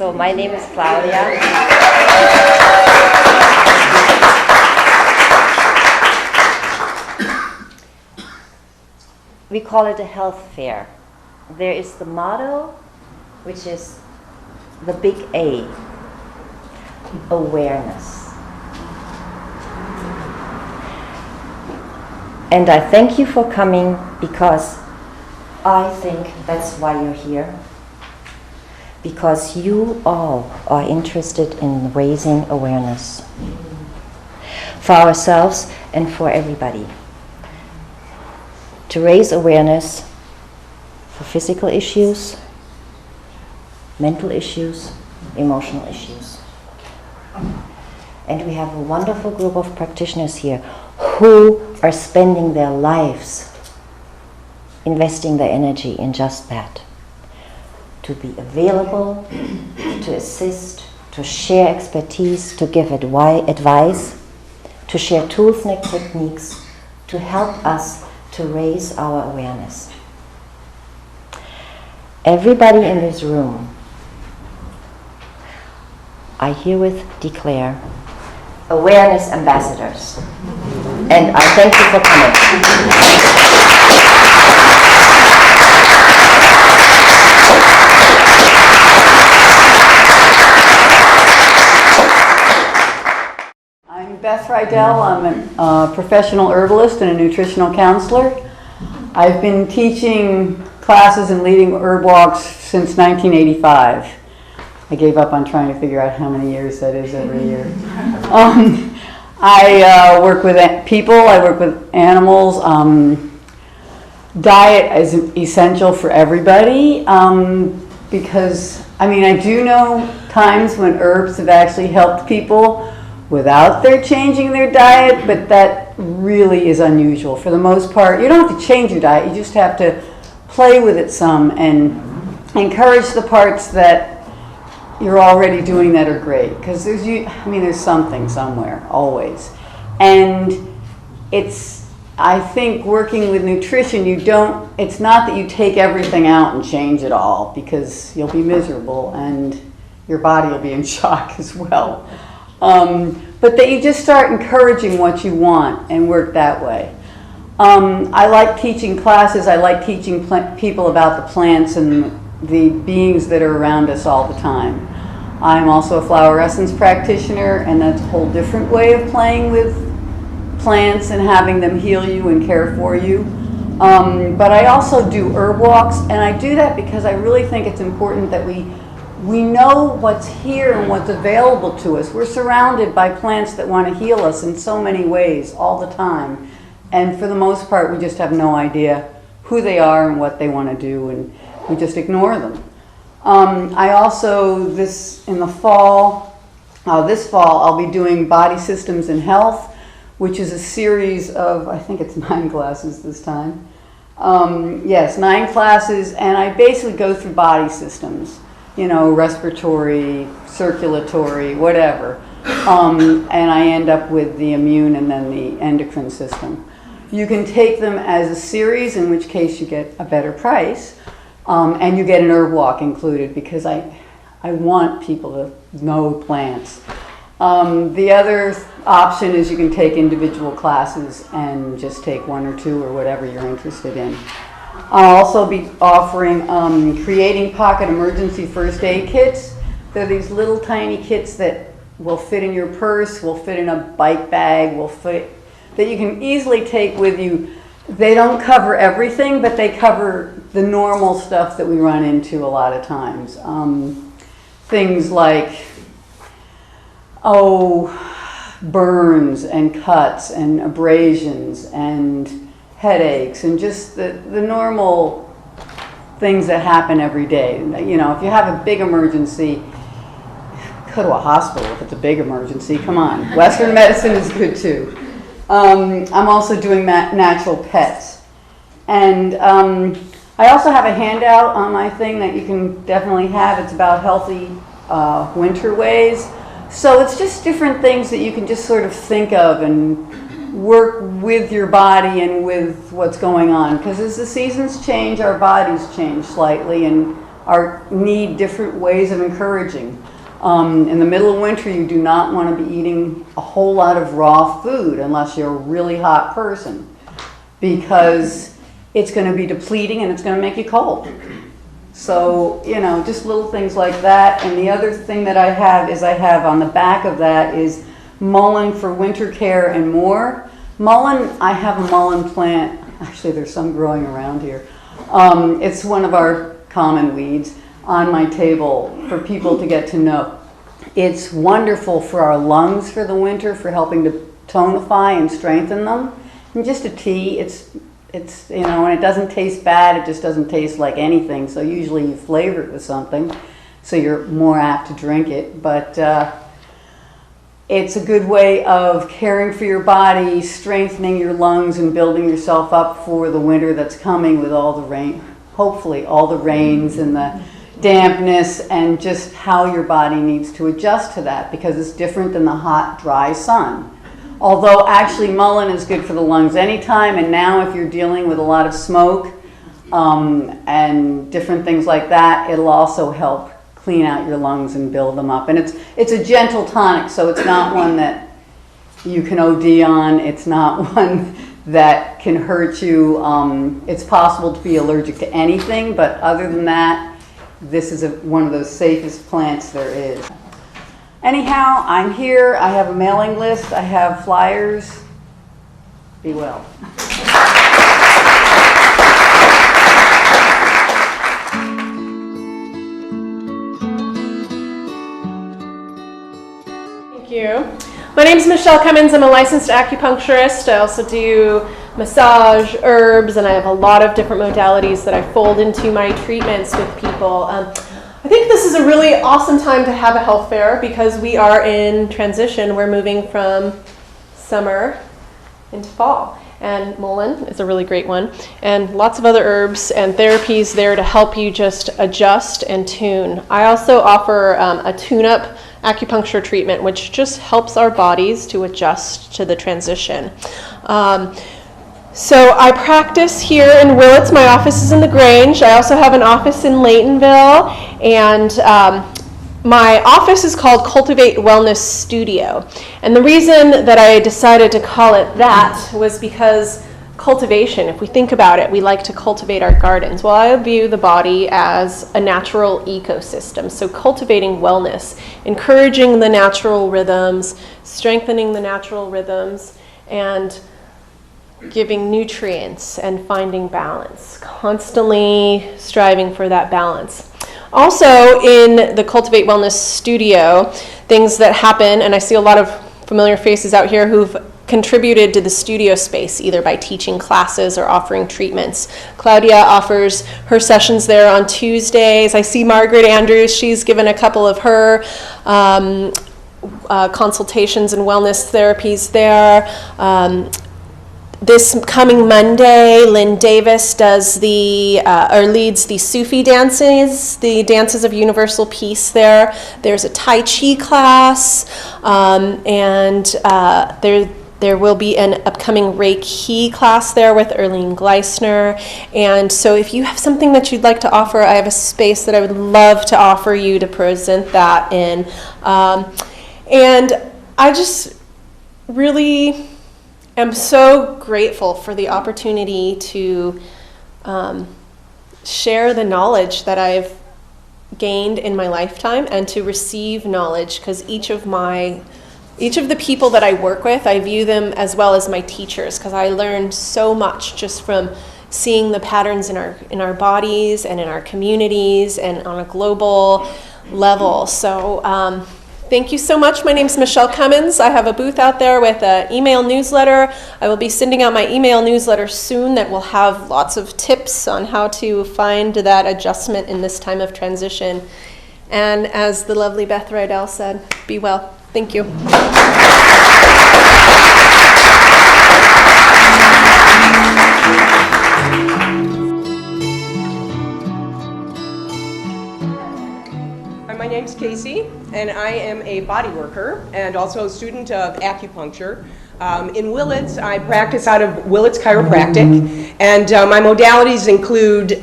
So my name is Claudia. We call it a health fair. There is the motto, which is the big A, awareness. And I thank you for coming because I think that's why you're here. Because you all are interested in raising awareness for ourselves and for everybody. To raise awareness for physical issues, mental issues, emotional issues. And we have a wonderful group of practitioners here who are spending their lives investing their energy in just that. To be available, to assist, to share expertise, to give advice, to share tools and techniques, to help us to raise our awareness. Everybody in this room, I herewith declare awareness ambassadors. And I thank you for coming. Beth Rydell. I'm a professional herbalist and a nutritional counselor. I've been teaching classes and leading herb walks since 1985. I gave up on trying to figure out how many years that is every year. I work with people, I work with animals. Diet is essential for everybody because, I do know times when herbs have actually helped people without their changing their diet, but that really is unusual. For the most part, you don't have to change your diet, you just have to play with it some and encourage the parts that you're already doing that are great. Because there's something somewhere, always. And I think working with nutrition, it's not that you take everything out and change it all, because you'll be miserable and your body will be in shock as well. But that you just start encouraging what you want and work that way. I like teaching classes. I like teaching people about the plants and the beings that are around us all the time. I'm also a flower essence practitioner, and that's a whole different way of playing with plants and having them heal you and care for you. But I also do herb walks, and I do that because I really think it's important that we know what's here and what's available to us. We're surrounded by plants that want to heal us in so many ways all the time. And for the most part, we just have no idea who they are and what they want to do, and we just ignore them. I also, this fall, I'll be doing Body Systems and Health, which is a series of, I think it's 9 classes this time. Yes, 9 classes, and I basically go through body systems. Respiratory, circulatory, whatever. And I end up with the immune and then the endocrine system. You can take them as a series, in which case you get a better price, and you get an herb walk included, because I want people to know plants. The other option is you can take individual classes and just take 1 or 2 or whatever you're interested in. I'll also be offering creating pocket emergency first aid kits. They're these little tiny kits that will fit in your purse, will fit in a bike bag, that you can easily take with you. They don't cover everything, but they cover the normal stuff that we run into a lot of times. Things like, burns and cuts and abrasions and headaches and just the normal things that happen every day. If you have a big emergency, go to a hospital if it's a big emergency. Come on. Western medicine is good too. I'm also doing natural pets. And I also have a handout on my thing that you can definitely have. It's about healthy winter ways. So it's just different things that you can just sort of think of and work with your body and with what's going on. Because as the seasons change, our bodies change slightly, and need different ways of encouraging. In the middle of winter, you do not want to be eating a whole lot of raw food unless you're a really hot person, because it's going to be depleting and it's going to make you cold. So, just little things like that. And the other thing that I have on the back of that is mullein for winter care and more. Mullein, I have a mullein plant. Actually, there's some growing around here. It's one of our common weeds on my table for people to get to know. It's wonderful for our lungs for the winter, for helping to tonify and strengthen them. And just a tea, it's and it doesn't taste bad, it just doesn't taste like anything. So usually you flavor it with something, so you're more apt to drink it. But it's a good way of caring for your body, strengthening your lungs, and building yourself up for the winter that's coming with all the rain, hopefully all the rains and the dampness, and just how your body needs to adjust to that, because it's different than the hot, dry sun. Although actually mullein is good for the lungs anytime, and now if you're dealing with a lot of smoke and different things like that, it'll also help clean out your lungs and build them up. And it's a gentle tonic, so it's not one that you can OD on. It's not one that can hurt you. It's possible to be allergic to anything, but other than that, this is one of those safest plants there is. Anyhow, I'm here. I have a mailing list. I have flyers. Be well. Thank you. My name is Michelle Cummins. I'm a licensed acupuncturist. I also do massage, herbs, and I have a lot of different modalities that I fold into my treatments with people. I think this is a really awesome time to have a health fair because we are in transition. We're moving from summer into fall. And mullein is a really great one. And lots of other herbs and therapies there to help you just adjust and tune. I also offer a tune-up acupuncture treatment, which just helps our bodies to adjust to the transition. So I practice here in Willits. My office is in the Grange. I also have an office in Laytonville, and my office is called Cultivate Wellness Studio. And the reason that I decided to call it that was because cultivation, if we think about it, we like to cultivate our gardens. Well, I view the body as a natural ecosystem. So cultivating wellness, encouraging the natural rhythms, strengthening the natural rhythms, and giving nutrients and finding balance, constantly striving for that balance. Also in the Cultivate Wellness Studio, things that happen, and I see a lot of familiar faces out here who've contributed to the studio space, either by teaching classes or offering treatments. Claudia offers her sessions there on Tuesdays. I see Margaret Andrews, she's given a couple of her consultations and wellness therapies there. This coming Monday, Lynn Davis does leads the Sufi dances, the dances of universal peace there. There's a Tai Chi class, and there will be an upcoming Reiki class there with Erlene Gleisner. And so if you have something that you'd like to offer, I have a space that I would love to offer you to present that in. And I just really am so grateful for the opportunity to share the knowledge that I've gained in my lifetime and to receive knowledge, because each of the people that I work with, I view them as well as my teachers, because I learned so much just from seeing the patterns in our bodies and in our communities and on a global level. So thank you so much. My name is Michelle Cummins. I have a booth out there with an email newsletter. I will be sending out my email newsletter soon that will have lots of tips on how to find that adjustment in this time of transition. And as the lovely Beth Rydell said, be well. Thank you. My name's Casey, and I am a body worker and also a student of acupuncture. In Willits, I practice out of Willits Chiropractic, and my modalities include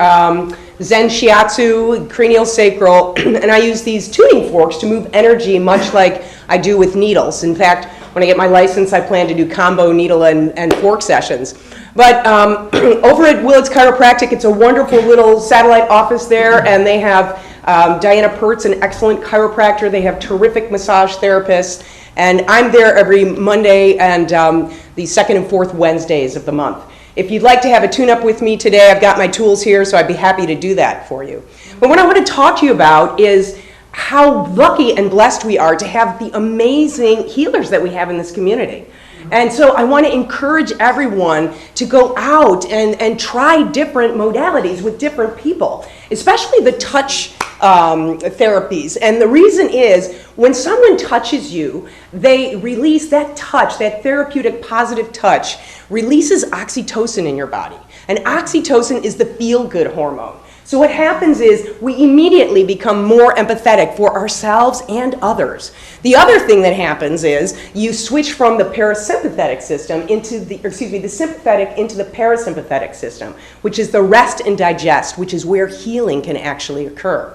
Zen Shiatsu, cranial sacral, and I use these tuning forks to move energy much like I do with needles. In fact, when I get my license, I plan to do combo needle and fork sessions. But over at Willett's Chiropractic, it's a wonderful little satellite office there, and they have Diana Pertz, an excellent chiropractor. They have terrific massage therapists, and I'm there every Monday and the second and fourth Wednesdays of the month. If you'd like to have a tune-up with me today, I've got my tools here, so I'd be happy to do that for you. But what I want to talk to you about is how lucky and blessed we are to have the amazing healers that we have in this community. And so I want to encourage everyone to go out and try different modalities with different people, especially the touch therapies. And the reason is, when someone touches you, they release that touch, that therapeutic positive touch, releases oxytocin in your body. And oxytocin is the feel-good hormone. So what happens is we immediately become more empathetic for ourselves and others. The other thing that happens is you switch from the parasympathetic system into the sympathetic into the parasympathetic system, which is the rest and digest, which is where healing can actually occur.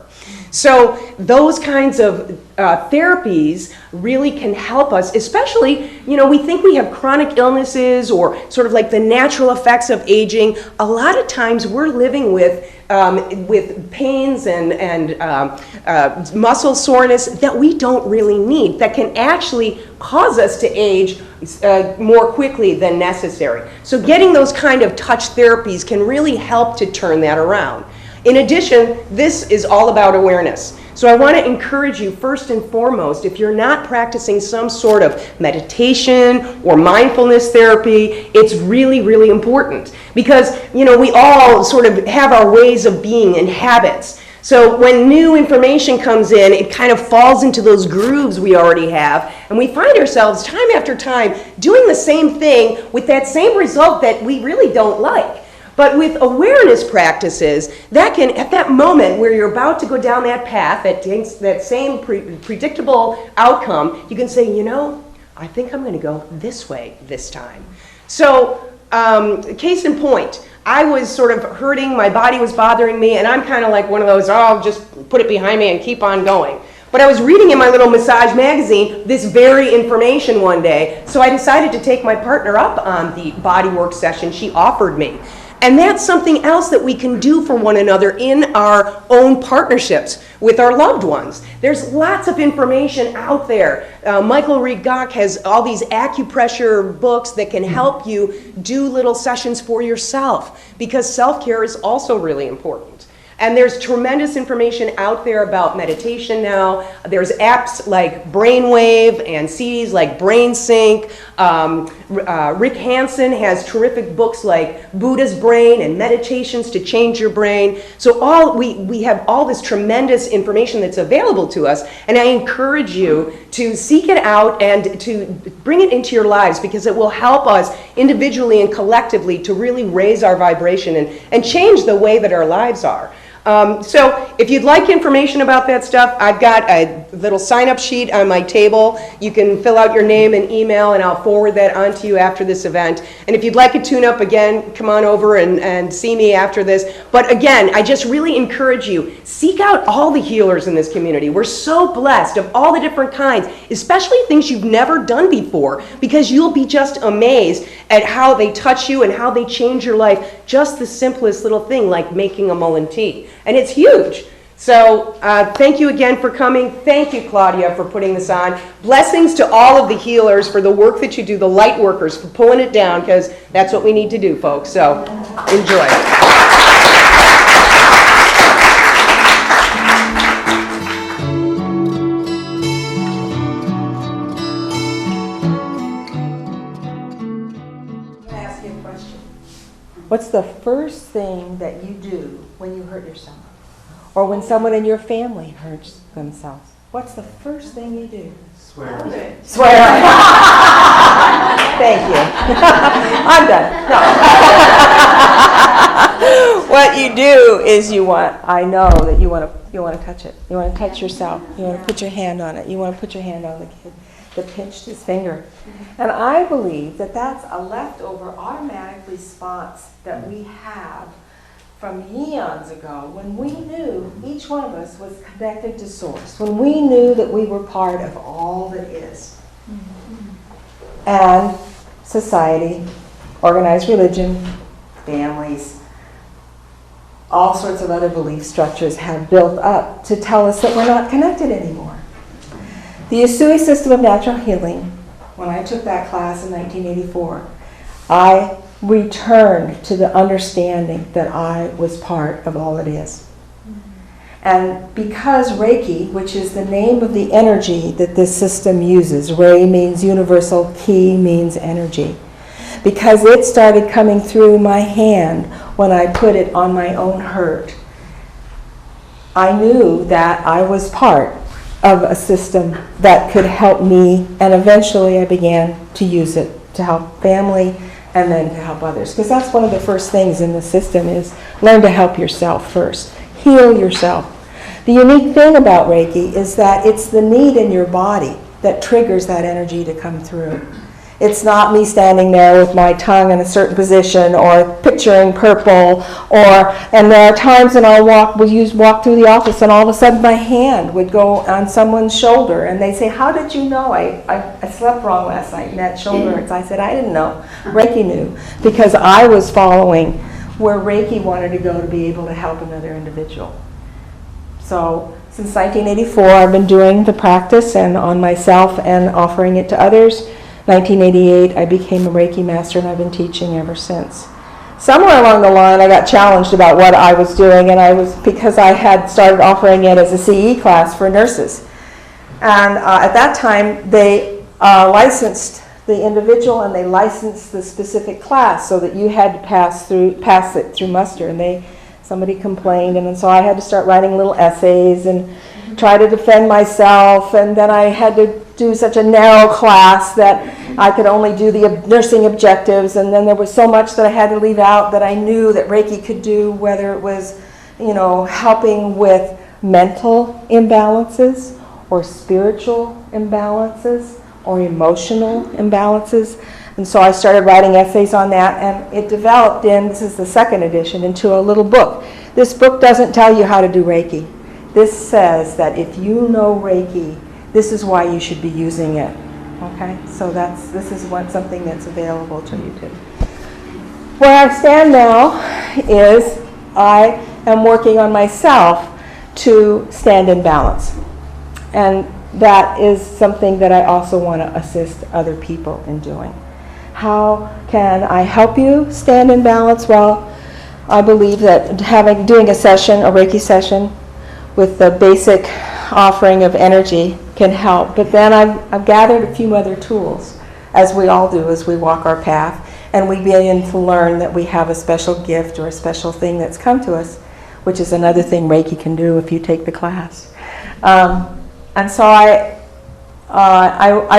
So those kinds of therapies really can help us, especially, we think we have chronic illnesses or sort of like the natural effects of aging. A lot of times we're living with pains and muscle soreness that we don't really need, that can actually cause us to age more quickly than necessary. So getting those kind of touch therapies can really help to turn that around. In addition, this is all about awareness. So I want to encourage you, first and foremost, if you're not practicing some sort of meditation or mindfulness therapy, it's really, really important. Because, we all sort of have our ways of being and habits. So when new information comes in, it kind of falls into those grooves we already have, and we find ourselves time after time doing the same thing with that same result that we really don't like. But with awareness practices, that can, at that moment where you're about to go down that path, that same predictable outcome, you can say, I think I'm going to go this way this time. So, case in point, I was sort of hurting, my body was bothering me, and I'm kind of like one of those, I'll just put it behind me and keep on going. But I was reading in my little massage magazine this very information one day, so I decided to take my partner up on the bodywork session she offered me. And that's something else that we can do for one another in our own partnerships with our loved ones. There's lots of information out there. Michael Reed-Gach has all these acupressure books that can help you do little sessions for yourself, because self-care is also really important. And there's tremendous information out there about meditation now. There's apps like Brainwave and CDs like BrainSync. Rick Hansen has terrific books like Buddha's Brain and Meditations to Change Your Brain. So we have all this tremendous information that's available to us, and I encourage you to seek it out and to bring it into your lives, because it will help us individually and collectively to really raise our vibration and change the way that our lives are. So if you'd like information about that stuff, I've got a little sign-up sheet on my table. You can fill out your name and email, and I'll forward that on to you after this event. And if you'd like a tune-up, again, come on over and see me after this. But again, I just really encourage you, seek out all the healers in this community. We're so blessed of all the different kinds, especially things you've never done before, because you'll be just amazed at how they touch you and how they change your life. Just the simplest little thing like making a mullein tea. And it's huge. So thank you again for coming. Thank you, Claudia, for putting this on. Blessings to all of the healers for the work that you do, the light workers for pulling it down, because that's what we need to do, folks. So enjoy. What's the first thing that you do when you hurt yourself? Or when someone in your family hurts themselves? What's the first thing you do? Swear. Swear. Thank you. I'm done. No. What you do is I know that you want to touch it. You want to touch yourself. You want to put your hand on it. You want to put your hand on the kid that pinched his finger. And I believe that that's a leftover automatic response that we have from eons ago, when we knew each one of us was connected to Source, when we knew that we were part of all that is. And society, organized religion, families, all sorts of other belief structures have built up to tell us that we're not connected anymore. The Usui system of natural healing, when I took that class in 1984, I returned to the understanding that I was part of all it is. And because Reiki, which is the name of the energy that this system uses, Rei means universal, Ki means energy, because it started coming through my hand when I put it on my own hurt, I knew that I was part of a system that could help me, and eventually I began to use it to help family and then to help others. Because that's one of the first things in the system is learn to help yourself first. Heal yourself. The unique thing about Reiki is that it's the need in your body that triggers that energy to come through. It's not me standing there with my tongue in a certain position or picturing purple, and there are times when I'll walk through the office and all of a sudden my hand would go on someone's shoulder and they say, "How did you know I slept wrong last night and that shoulder hurts?" I said, "I didn't know. Reiki knew," because I was following where Reiki wanted to go to be able to help another individual. So since 1984, I've been doing the practice and on myself and offering it to others. 1988, I became a Reiki master, and I've been teaching ever since. Somewhere along the line, I got challenged about what I was doing, and because I had started offering it as a CE class for nurses. And at that time, they licensed the individual, and they licensed the specific class so that you had to pass it through muster. And somebody complained, and so I had to start writing little essays and try to defend myself, and then I had to do such a narrow class that I could only do the nursing objectives, and then there was so much that I had to leave out that I knew that Reiki could do, whether it was, helping with mental imbalances or spiritual imbalances or emotional imbalances. And so I started writing essays on that, and it developed this is the second edition, into a little book. This book doesn't tell you how to do Reiki. This says that if you know Reiki, this is why you should be using it. Okay, so this is something that's available to you too. Where I stand now is I am working on myself to stand in balance, and that is something that I also want to assist other people in doing. How can I help you stand in balance? Well, I believe that doing a Reiki session with the basic offering of energy can help. But then I've gathered a few other tools, as we all do as we walk our path, and we begin to learn that we have a special gift or a special thing that's come to us, which is another thing Reiki can do if you take the class. And so I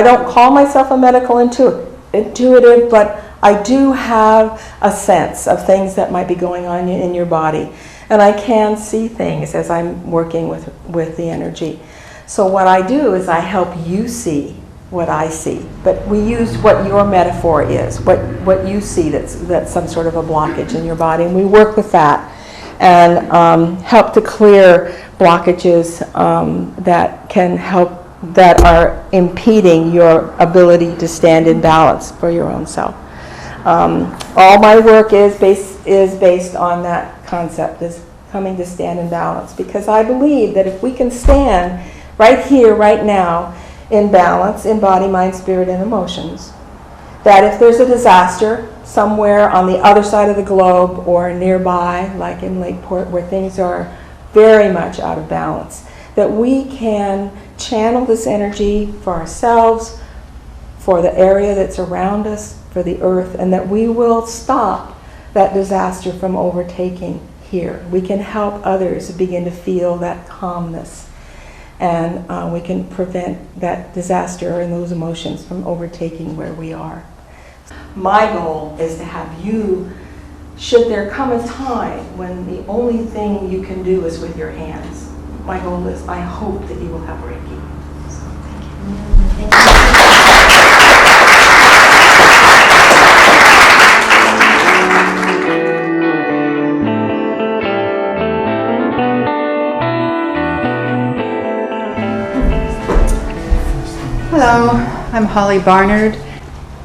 don't call myself a medical intuitive, but I do have a sense of things that might be going on in your body. And I can see things as I'm working with the energy. So what I do is I help you see what I see. But we use what your metaphor is, what you see that's some sort of a blockage in your body. And we work with that and help to clear blockages that are impeding your ability to stand in balance for your own self. All my work is based on that concept, is coming to stand in balance, because I believe that if we can stand right here, right now, in balance, in body, mind, spirit, and emotions, that if there's a disaster somewhere on the other side of the globe or nearby, like in Lakeport, where things are very much out of balance, that we can channel this energy for ourselves, for the area that's around us, for the earth, and that we will stop that disaster from overtaking here. We can help others begin to feel that calmness, and we can prevent that disaster and those emotions from overtaking where we are. My goal is to have you, should there come a time when the only thing you can do is with your hands, my goal is, I hope that you will have Reiki. So, thank you. Thank you. Hello, I'm Holly Barnard,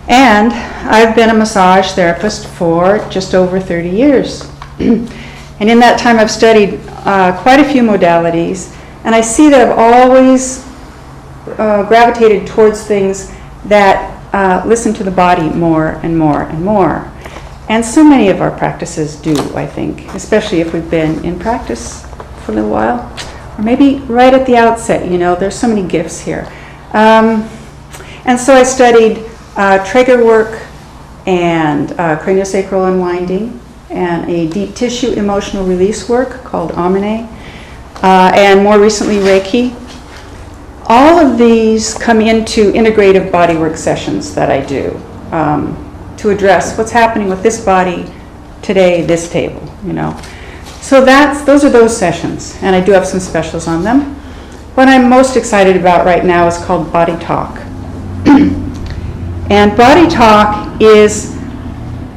and I've been a massage therapist for just over 30 years. And in that time I've studied quite a few modalities, and I see that I've always gravitated towards things that listen to the body more and more and more. And so many of our practices do, I think, especially if we've been in practice for a little while, or maybe right at the outset. There's so many gifts here. And so I studied Traeger work and craniosacral unwinding and a deep tissue emotional release work called Amine, and more recently Reiki. All of these come into integrative bodywork sessions that I do to address what's happening with this body today, this table, So those are those sessions, and I do have some specials on them. What I'm most excited about right now is called Body Talk. And Body Talk is,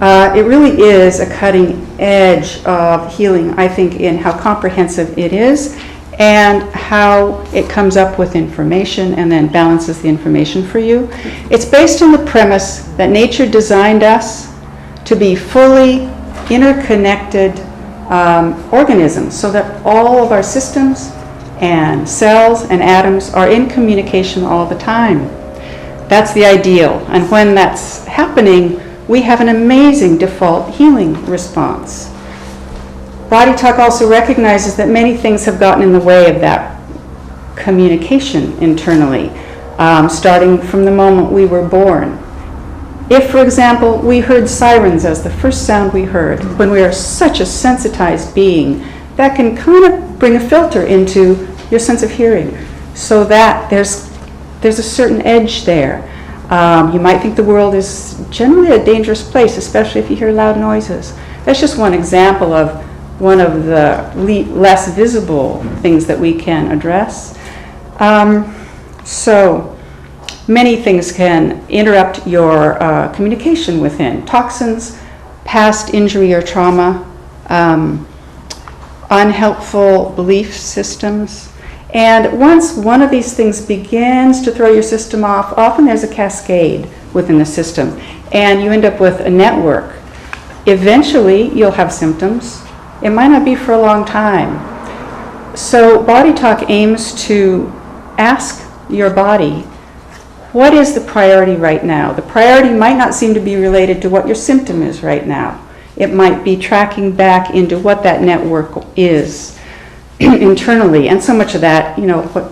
it really is a cutting edge of healing, I think, in how comprehensive it is and how it comes up with information and then balances the information for you. It's based on the premise that nature designed us to be fully interconnected organisms, so that all of our systems and cells and atoms are in communication all the time. That's the ideal, and when that's happening, we have an amazing default healing response. Body Talk also recognizes that many things have gotten in the way of that communication internally, starting from the moment we were born. If, for example, we heard sirens as the first sound we heard, when we are such a sensitized being, that can kind of bring a filter into your sense of hearing, so that there's a certain edge there. You might think the world is generally a dangerous place, especially if you hear loud noises. That's just one example of one of the less visible things that we can address. So many things can interrupt your communication within. Toxins, past injury or trauma, unhelpful belief systems. And once one of these things begins to throw your system off, often there's a cascade within the system, and you end up with a network. Eventually, you'll have symptoms. It might not be for a long time. So Body Talk aims to ask your body, what is the priority right now? The priority might not seem to be related to what your symptom is right now. It might be tracking back into what that network is internally, and so much of that,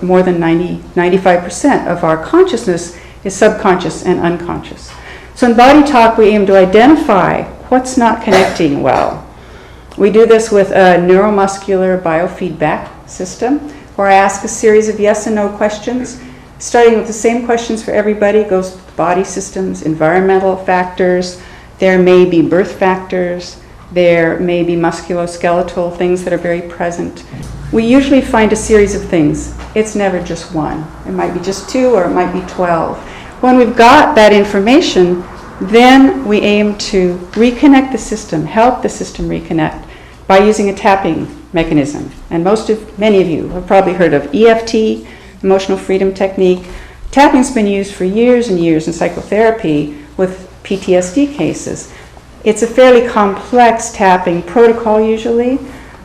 more than 95% of our consciousness is subconscious and unconscious. So in Body Talk, we aim to identify what's not connecting well. We do this with a neuromuscular biofeedback system, where I ask a series of yes and no questions, starting with the same questions for everybody. It goes with body systems, environmental factors. There may be birth factors. There may be musculoskeletal things that are very present. We usually find a series of things. It's never just one. It might be just 2, or it might be 12. When we've got that information, then we aim to reconnect the system, help the system reconnect by using a tapping mechanism. And many of you have probably heard of EFT, emotional freedom technique. Tapping's been used for years and years in psychotherapy with PTSD cases. It's a fairly complex tapping protocol usually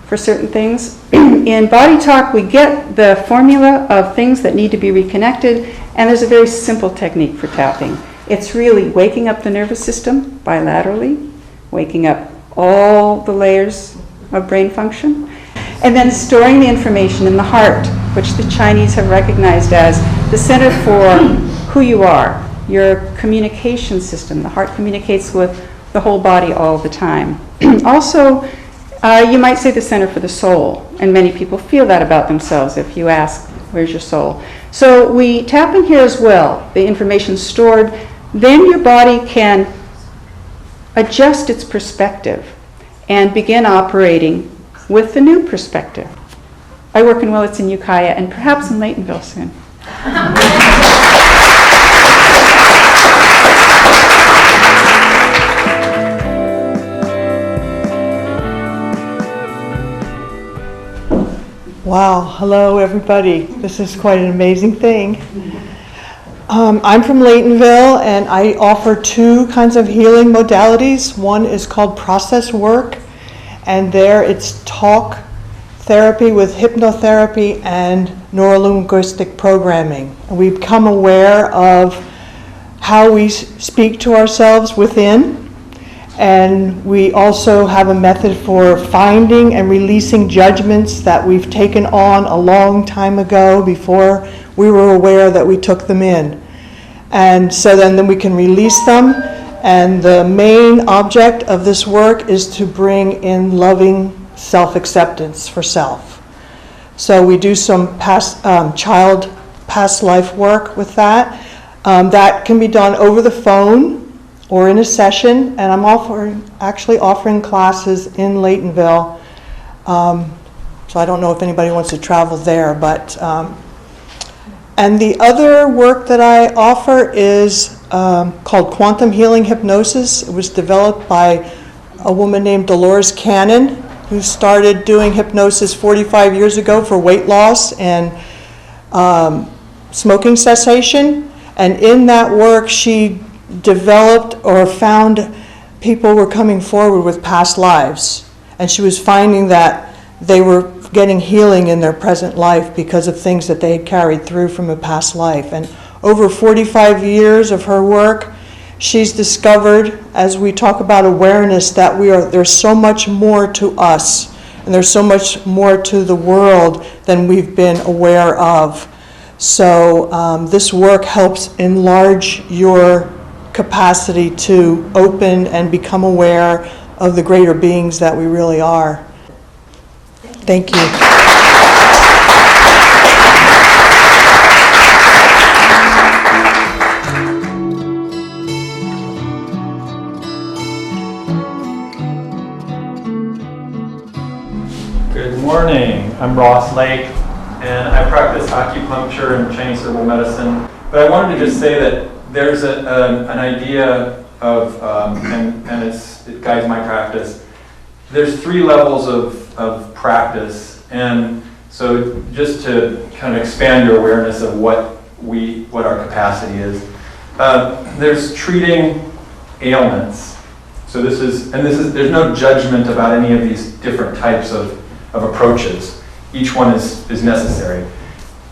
for certain things. In Body Talk, we get the formula of things that need to be reconnected, and there's a very simple technique for tapping. It's really waking up the nervous system bilaterally, waking up all the layers of brain function, and then storing the information in the heart, which the Chinese have recognized as the center for who you are, your communication system. The heart communicates with the whole body all the time. Also, you might say the center for the soul, and many people feel that about themselves if you ask, where's your soul? So we tap in here as well, the information stored. Then your body can adjust its perspective and begin operating with the new perspective. I work in Willits and Ukiah, and perhaps in Laytonville soon. Wow, hello everybody. This is quite an amazing thing. I'm from Laytonville, and I offer two kinds of healing modalities. One is called process work, and there it's talk therapy with hypnotherapy and neurolinguistic programming. And we become aware of how we speak to ourselves within, and we also have a method for finding and releasing judgments that we've taken on a long time ago before we were aware that we took them in. And so then we can release them, and the main object of this work is to bring in loving self-acceptance for self. So we do some past life work with that. That can be done over the phone or in a session, and I'm actually offering classes in Laytonville. So I don't know if anybody wants to travel there, but and the other work that I offer is called quantum healing hypnosis. It was developed by a woman named Dolores Cannon, who started doing hypnosis 45 years ago for weight loss and smoking cessation. And in that work, she developed or found people were coming forward with past lives. And she was finding that they were getting healing in their present life because of things that they had carried through from a past life. And over 45 years of her work, she's discovered, as we talk about awareness, that there's so much more to us, and there's so much more to the world than we've been aware of. So this work helps enlarge your capacity to open and become aware of the greater beings that we really are. Thank you. Good morning. I'm Ross Lake, and I practice acupuncture and Chinese herbal medicine. But I wanted to just say that there's an idea of, and it guides my practice. There's 3 levels of practice, and so just to kind of expand your awareness of what our capacity is. There's treating ailments. So there's no judgment about any of these different types of approaches. Each one is necessary.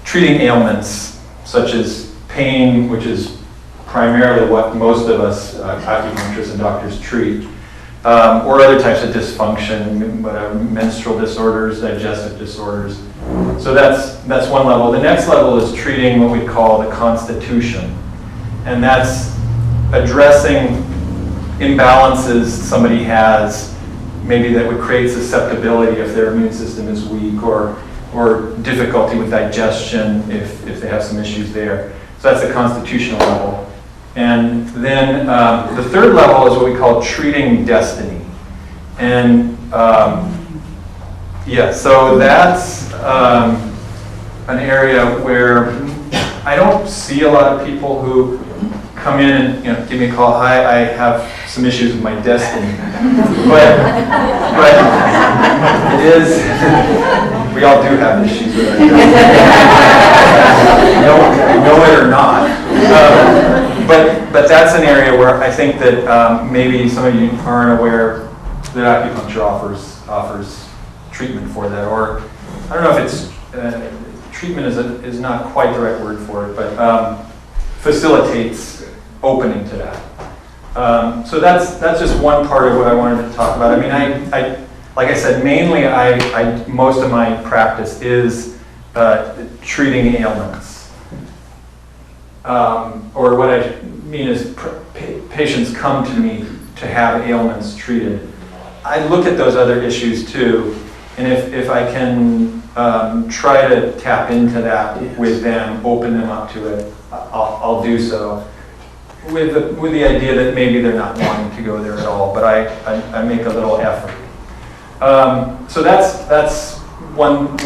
Treating ailments such as pain, which is primarily what most of us acupuncturists and doctors treat, or other types of dysfunction, menstrual disorders, digestive disorders. So that's one level. The next level is treating what we call the constitution, and that's addressing imbalances somebody has, maybe that would create susceptibility if their immune system is weak, or difficulty with digestion if they have some issues there. So that's the constitutional level. And then the third level is what we call treating destiny. And so that's an area where I don't see a lot of people who come in and give me a call. Hi, I have some issues with my destiny. but it is, we all do have issues with our destiny. Know it or not. But that's an area where I think that maybe some of you aren't aware that acupuncture offers treatment for that, or I don't know if it's treatment is not quite the right word for it, but facilitates opening to that. So that's just one part of what I wanted to talk about. I mean, I like I said, mainly most of my practice is treating ailments. Or what I mean is patients come to me to have ailments treated. I look at those other issues too, and if I can try to tap into that with them, open them up to it, I'll do so. With the idea that maybe they're not wanting to go there at all, but I make a little effort. So that's one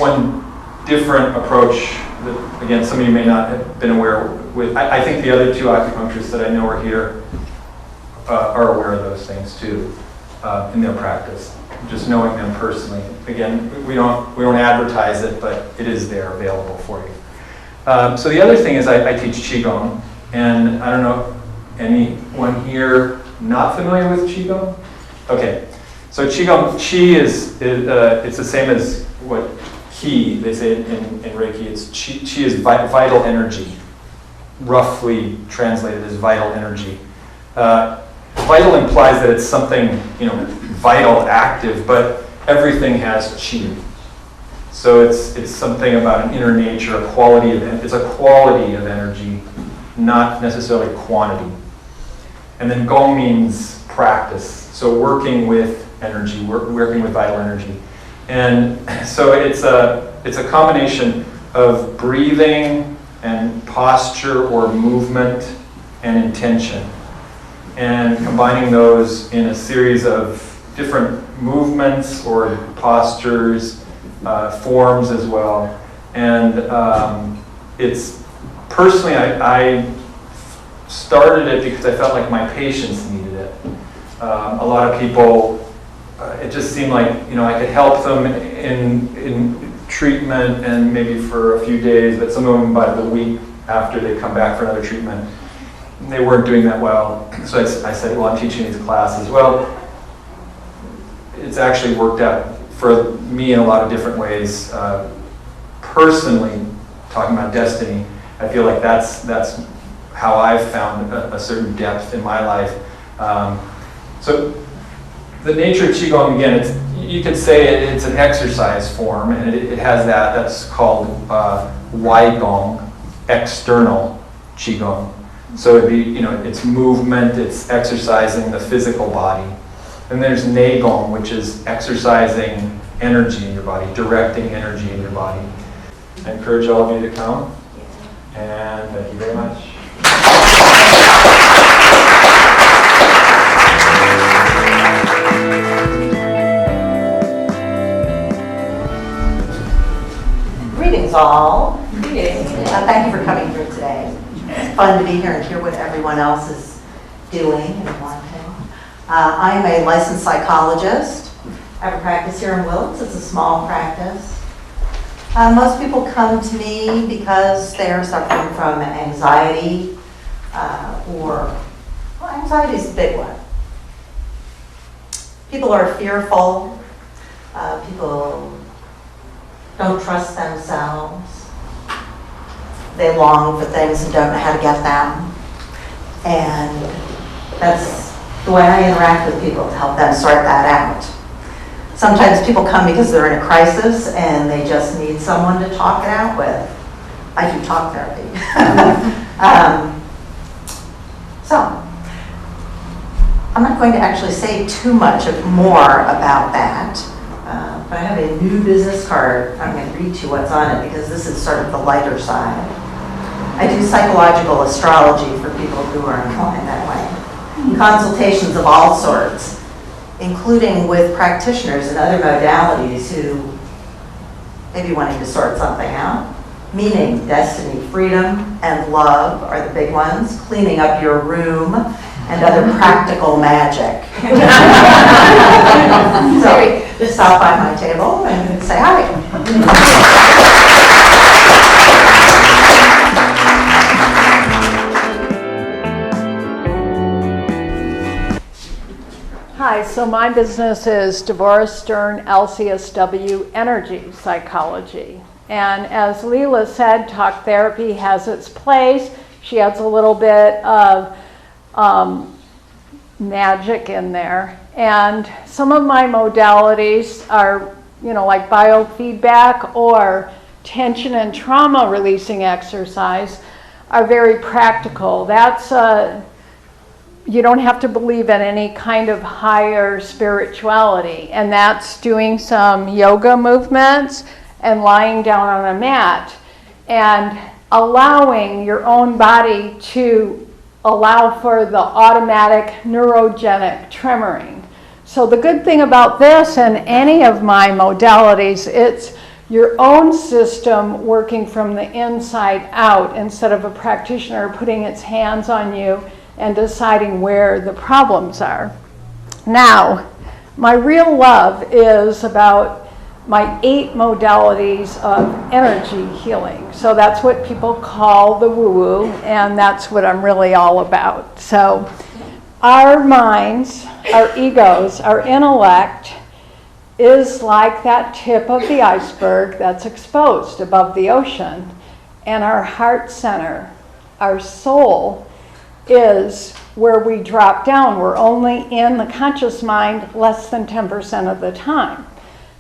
different approach that, again, some of you may not have been aware with. I think the other 2 acupuncturists that I know are here are aware of those things too in their practice. Just knowing them personally. Again, we don't advertise it, but it is there available for you. So the other thing is I teach Qigong, And I don't know, anyone here not familiar with Qigong? Okay, so Qigong, Qi is it's the same as what Qi, they say in Reiki, it's Qi is vital energy, roughly translated as vital energy. Vital implies that it's something, vital, active, but everything has Qi. So it's something about an inner nature, a quality of energy, not necessarily quantity. And then Gong means practice, so working with energy, working with vital energy. And so it's a combination of breathing and posture or movement and intention, and combining those in a series of different movements or postures, forms as well. And it's personally, I started it because I felt like my patients needed it. A lot of people, it just seemed like I could help them in treatment and maybe for a few days, but some of them by the week after they come back for another treatment, they weren't doing that well. So I said, well, I'm teaching these classes. Well, it's actually worked out for me in a lot of different ways. Personally, talking about destiny, I feel like that's how I've found a certain depth in my life. So the nature of Qigong, again, you could say it's an exercise form, and it has that's called Wai Gong, external Qigong. So it'd be, it's movement, it's exercising the physical body. And there's Nei Gong, which is exercising energy in your body, directing energy in your body. I encourage all of you to come, and thank you very much. Greetings all. Greetings. Thank you for coming here today. It's fun to be here and hear what everyone else is doing and wanting. I'm a licensed psychologist. I have a practice here in Wilkes. It's a small practice. Most people come to me because they're suffering from anxiety anxiety is a big one. People are fearful. People don't trust themselves. They long for things and don't know how to get them. And that's the way I interact with people, to help them sort that out. Sometimes people come because they're in a crisis and they just need someone to talk it out with. I do talk therapy. So, I'm not going to actually say too much more about that. But I have a new business card. I'm going to read you what's on it because this is sort of the lighter side. I do psychological astrology for people who are inclined that way. Consultations of all sorts, including with practitioners and other modalities who may be wanting to sort something out. Meaning, destiny, freedom, and love are the big ones. Cleaning up your room and other practical magic. So, just stop by my table and say hi. Hi, so my business is Deborah Stern, LCSW Energy Psychology. And as Leela said, talk therapy has its place. She adds a little bit of magic in there. And some of my modalities are, like biofeedback or tension and trauma releasing exercise are very practical. That's you don't have to believe in any kind of higher spirituality. And that's doing some yoga movements and lying down on a mat and allowing your own body to allow for the automatic neurogenic tremoring. So the good thing about this and any of my modalities, it's your own system working from the inside out instead of a practitioner putting its hands on you and deciding where the problems are. Now, my real love is about my 8 modalities of energy healing. So that's what people call the woo-woo, and that's what I'm really all about. So our minds, our egos, our intellect is like that tip of the iceberg that's exposed above the ocean. And our heart center, our soul, is where we drop down. We're only in the conscious mind less than 10% of the time.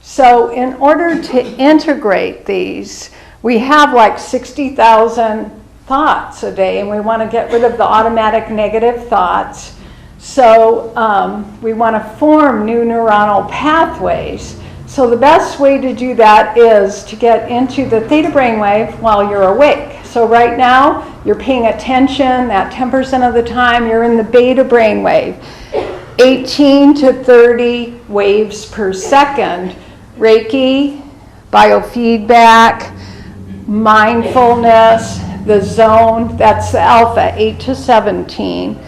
So in order to integrate these, we have like 60,000 thoughts a day, and we want to get rid of the automatic negative thoughts. So we want to form new neuronal pathways. So the best way to do that is to get into the theta brainwave while you're awake. So right now, you're paying attention, that 10% of the time you're in the beta brainwave. 18 to 30 waves per second. Reiki, biofeedback, mindfulness, the zone, that's the alpha, 8 to 17.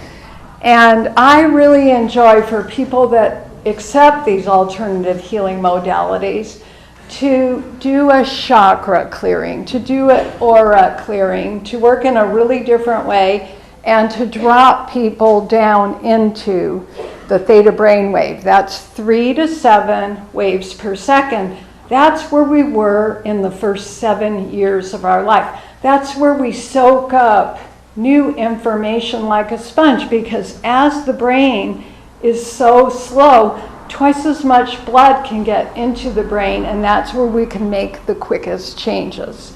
And I really enjoy, for people that accept these alternative healing modalities, to do a chakra clearing, to do an aura clearing, to work in a really different way, and to drop people down into the theta brainwave. That's 3 to 7 waves per second. That's where we were in the first 7 years of our life. That's where we soak up new information like a sponge, because as the brain is so slow, twice as much blood can get into the brain, and that's where we can make the quickest changes.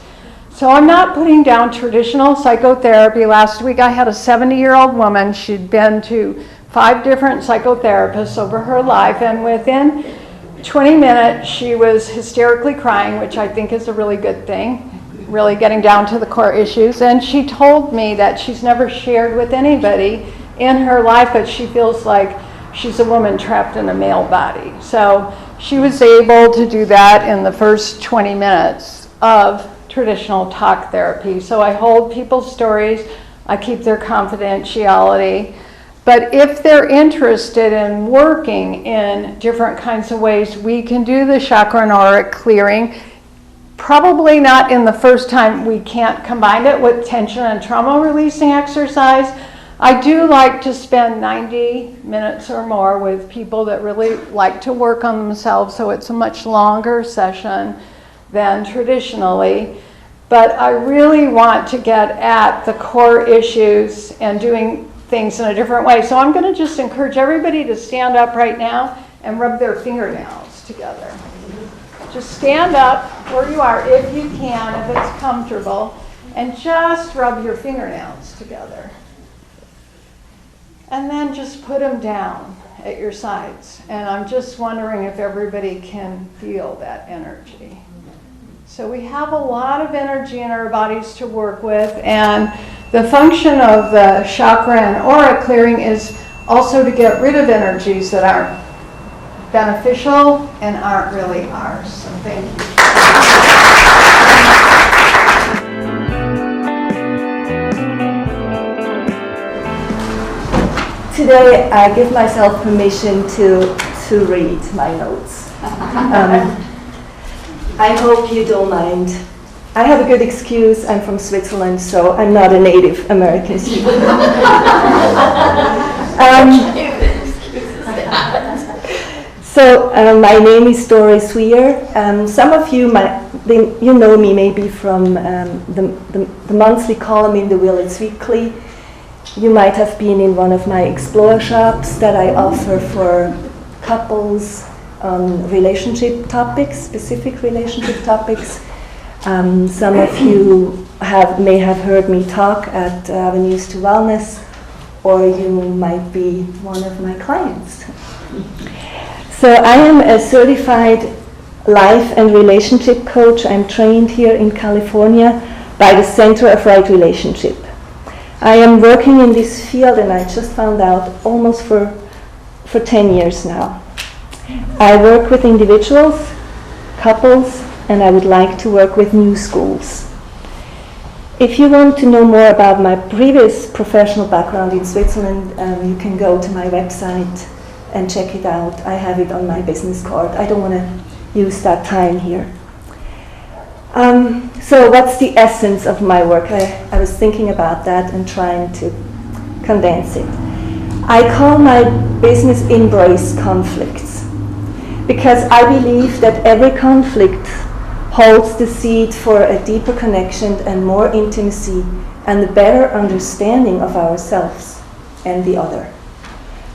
So I'm not putting down traditional psychotherapy. Last week I had a 70-year-old woman. She'd been to 5 different psychotherapists over her life, and within 20 minutes she was hysterically crying, which I think is a really good thing, really getting down to the core issues. And she told me that she's never shared with anybody in her life, but she feels like she's a woman trapped in a male body. So she was able to do that in the first 20 minutes of traditional talk therapy. So I hold people's stories, I keep their confidentiality. But if they're interested in working in different kinds of ways, we can do the chakra and auric clearing. Probably not in the first time. We can't combine it with tension and trauma releasing exercise. I do like to spend 90 minutes or more with people that really like to work on themselves, so it's a much longer session than traditionally. But I really want to get at the core issues and doing things in a different way. So I'm going to just encourage everybody to stand up right now and rub their fingernails together. Just stand up where you are if you can, if it's comfortable, and just rub your fingernails together. And then just put them down at your sides. And I'm just wondering if everybody can feel that energy. So we have a lot of energy in our bodies to work with, and the function of the chakra and aura clearing is also to get rid of energies that aren't beneficial and aren't really ours. So thank you. Today, I give myself permission to read my notes. I hope you don't mind. I have a good excuse. I'm from Switzerland, so I'm not a native American student. My name is Doris Weir. Some of you you know me maybe from the monthly column in the Willits Weekly. You might have been in one of my explore shops that I offer for couples on relationship topics, specific relationship topics. Some of you may have heard me talk at Avenues to Wellness, or you might be one of my clients. So I am a certified life and relationship coach. I'm trained here in California by the Center of Right Relationship. I am working in this field, and I just found out, almost for 10 years now. I work with individuals, couples, and I would like to work with new schools. If you want to know more about my previous professional background in Switzerland, you can go to my website and check it out. I have it on my business card. I don't want to use that time here. So what's the essence of my work? I was thinking about that and trying to condense it. I call my business Embrace Conflicts, because I believe that every conflict holds the seed for a deeper connection and more intimacy and a better understanding of ourselves and the other.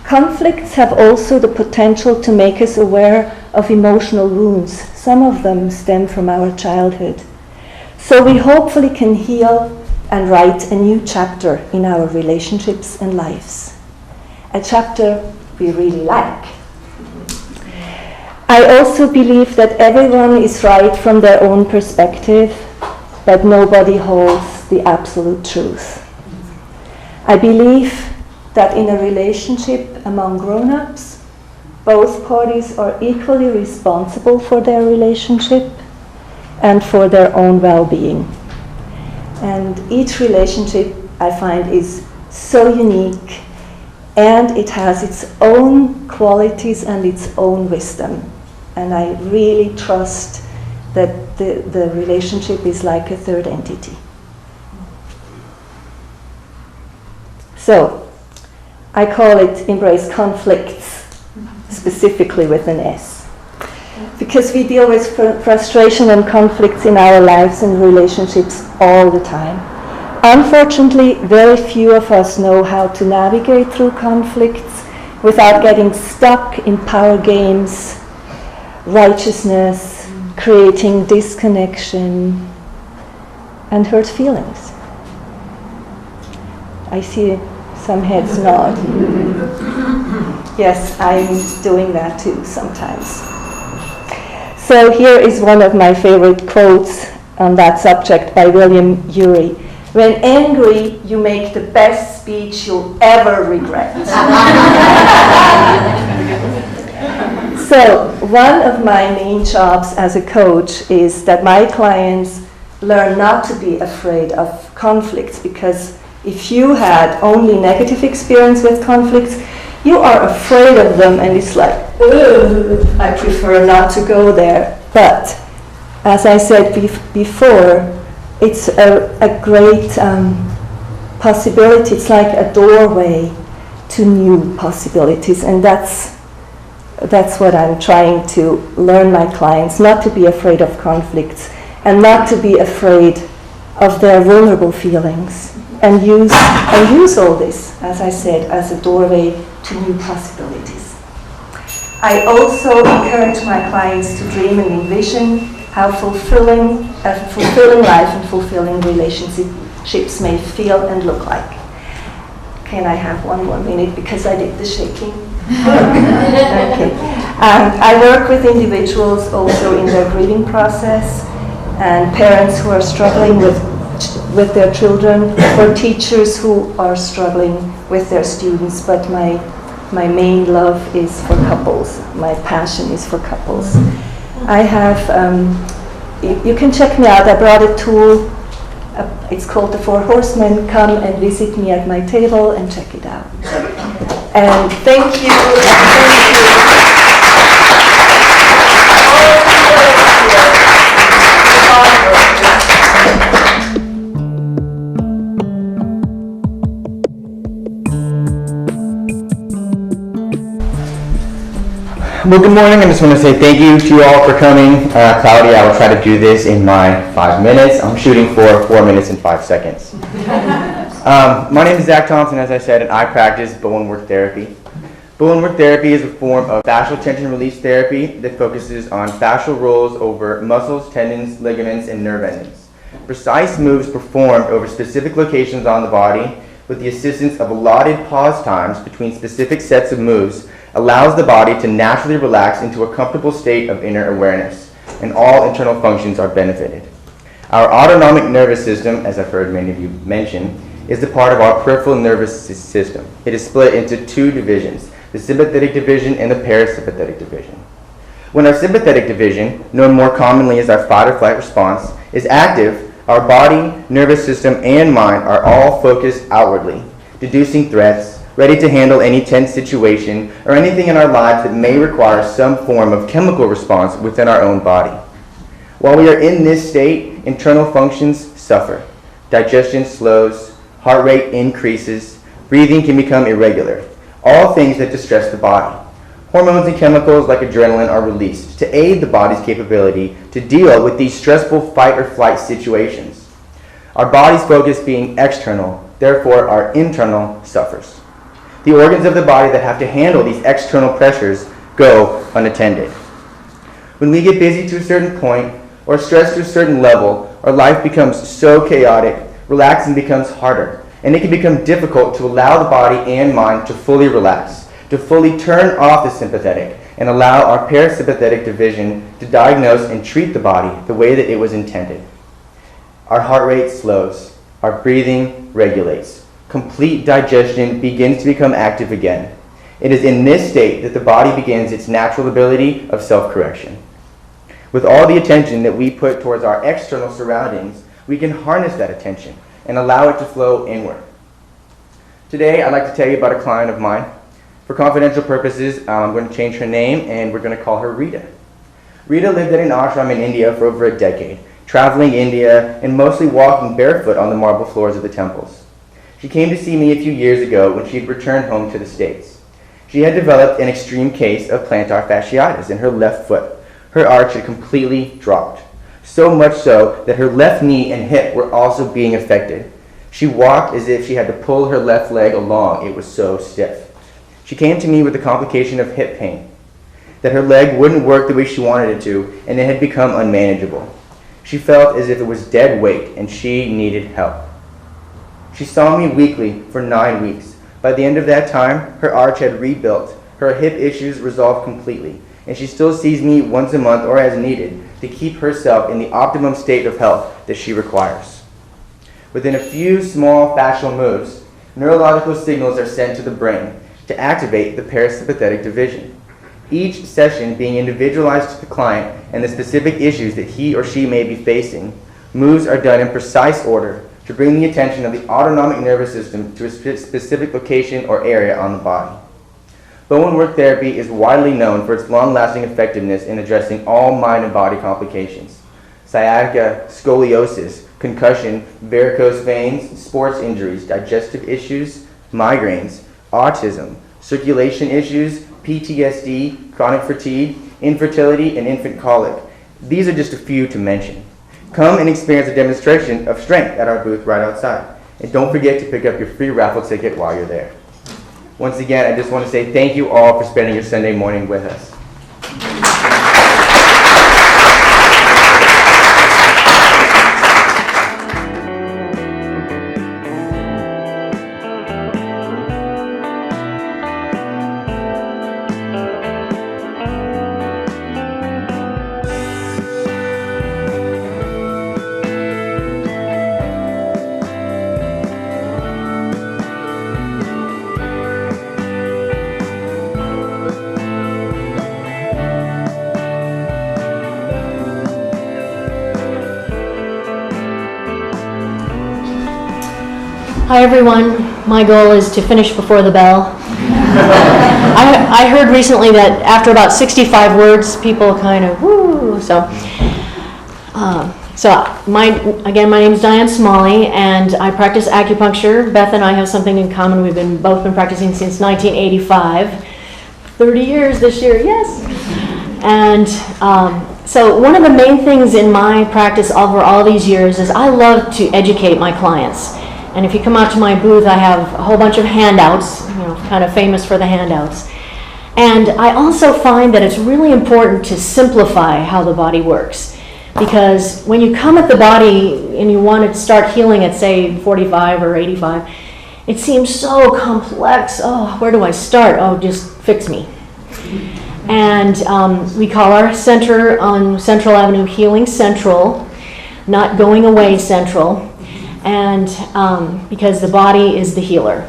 Conflicts have also the potential to make us aware of emotional wounds. Some of them stem from our childhood. So we hopefully can heal and write a new chapter in our relationships and lives. A chapter we really like. I also believe that everyone is right from their own perspective, but nobody holds the absolute truth. I believe that in a relationship among grown-ups, both parties are equally responsible for their relationship and for their own well-being. And each relationship, I find, is so unique, and it has its own qualities and its own wisdom. And I really trust that the relationship is like a third entity. So, I call it Embrace Conflicts, specifically with an S. Because we deal with frustration and conflicts in our lives and relationships all the time. Unfortunately, very few of us know how to navigate through conflicts without getting stuck in power games, righteousness, creating disconnection, and hurt feelings. I see some heads nod. Yes, I'm doing that too sometimes. So here is one of my favorite quotes on that subject by William Ury. When angry, you make the best speech you'll ever regret. So one of my main jobs as a coach is that my clients learn not to be afraid of conflicts, because if you had only negative experience with conflicts, you are afraid of them, and it's like, I prefer not to go there. But as I said before, it's a great possibility. It's like a doorway to new possibilities, and that's what I'm trying to learn my clients, not to be afraid of conflicts and not to be afraid of their vulnerable feelings, and use all this, as I said, as a doorway to new possibilities. I also encourage my clients to dream and envision how fulfilling life and fulfilling relationships may feel and look like. Can I have one more minute because I did the shaking? Okay. I work with individuals also in their grieving process, and parents who are struggling with their children, or teachers who are struggling with their students. But my main love is for couples. My passion is for couples. I have, you can check me out. I brought a tool. It's called the 4 Horsemen. Come and visit me at my table and check it out. And thank you. Well, good morning. I just want to say thank you to you all for coming. Claudia, I will try to do this in my 5 minutes. I'm shooting for 4 minutes and 5 seconds. My name is Zach Thompson, as I said, and I practice Bowen work therapy. Bowen work therapy is a form of fascial tension release therapy that focuses on fascial rolls over muscles, tendons, ligaments, and nerve endings. Precise moves performed over specific locations on the body with the assistance of allotted pause times between specific sets of moves allows the body to naturally relax into a comfortable state of inner awareness, and all internal functions are benefited. Our autonomic nervous system, as I've heard many of you mention, is the part of our peripheral nervous system. It is split into 2 divisions, the sympathetic division and the parasympathetic division. When our sympathetic division, known more commonly as our fight or flight response, is active, our body, nervous system, and mind are all focused outwardly, deducing threats, ready to handle any tense situation or anything in our lives that may require some form of chemical response within our own body. While we are in this state, internal functions suffer. Digestion slows, heart rate increases, breathing can become irregular, all things that distress the body. Hormones and chemicals like adrenaline are released to aid the body's capability to deal with these stressful fight or flight situations. Our body's focus being external, therefore our internal suffers. The organs of the body that have to handle these external pressures go unattended. When we get busy to a certain point or stressed to a certain level, our life becomes so chaotic, relaxing becomes harder, and it can become difficult to allow the body and mind to fully relax, to fully turn off the sympathetic and allow our parasympathetic division to diagnose and treat the body the way that it was intended. Our heart rate slows, our breathing regulates, complete digestion begins to become active again. It is in this state that the body begins its natural ability of self-correction. With all the attention that we put towards our external surroundings, we can harness that attention and allow it to flow inward. Today, I'd like to tell you about a client of mine. For confidential purposes, I'm going to change her name and we're going to call her Rita. Rita lived at an ashram in India for over a decade, traveling India and mostly walking barefoot on the marble floors of the temples. She came to see me a few years ago when she had returned home to the States. She had developed an extreme case of plantar fasciitis in her left foot. Her arch had completely dropped, so much so that her left knee and hip were also being affected. She walked as if she had to pull her left leg along, it was so stiff. She came to me with the complication of hip pain, that her leg wouldn't work the way she wanted it to, and it had become unmanageable. She felt as if it was dead weight, and she needed help. She saw me weekly for 9 weeks. By the end of that time, her arch had rebuilt, her hip issues resolved completely, and she still sees me once a month or as needed to keep herself in the optimum state of health that she requires. Within a few small fascial moves, neurological signals are sent to the brain to activate the parasympathetic division. Each session being individualized to the client and the specific issues that he or she may be facing, moves are done in precise order to bring the attention of the autonomic nervous system to a specific location or area on the body. Bone work therapy is widely known for its long-lasting effectiveness in addressing all mind and body complications. Sciatica, scoliosis, concussion, varicose veins, sports injuries, digestive issues, migraines, autism, circulation issues, PTSD, chronic fatigue, infertility, and infant colic. These are just a few to mention. Come and experience a demonstration of strength at our booth right outside. And don't forget to pick up your free raffle ticket while you're there. Once again, I just want to say thank you all for spending your Sunday morning with us. Hi everyone, my goal is to finish before the bell. I heard recently that after about 65 words, people kind of woo. My name is Diane Smalley, and I practice acupuncture. Beth and I have something in common. We've both been practicing since 1985. 30 years this year, yes. And so one of the main things in my practice over all these years is I love to educate my clients. And if you come out to my booth, I have a whole bunch of handouts, kind of famous for the handouts. And I also find that it's really important to simplify how the body works. Because when you come at the body and you want to start healing at, say, 45 or 85, it seems so complex. Oh, where do I start? Oh, just fix me. And we call our center on Central Avenue Healing Central, not going away Central. And because the body is the healer.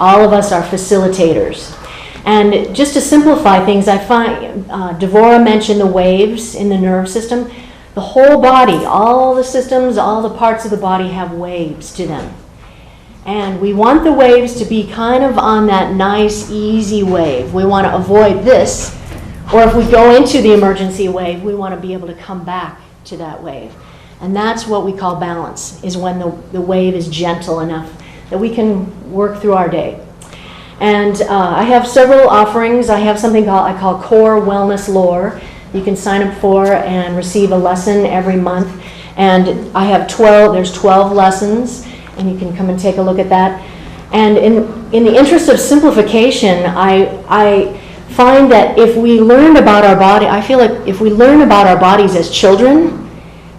All of us are facilitators. And just to simplify things, I find Devora mentioned the waves in the nerve system. The whole body, all the systems, all the parts of the body have waves to them. And we want the waves to be kind of on that nice, easy wave. We want to avoid this. Or if we go into the emergency wave, we want to be able to come back to that wave. And that's what we call balance, is when the wave is gentle enough that we can work through our day. And I have several offerings. I have something I call Core Wellness Lore. You can sign up for and receive a lesson every month. And I have there's 12 lessons, and you can come and take a look at that. And in the interest of simplification, I find that if we learn about our body, I feel like if we learn about our bodies as children,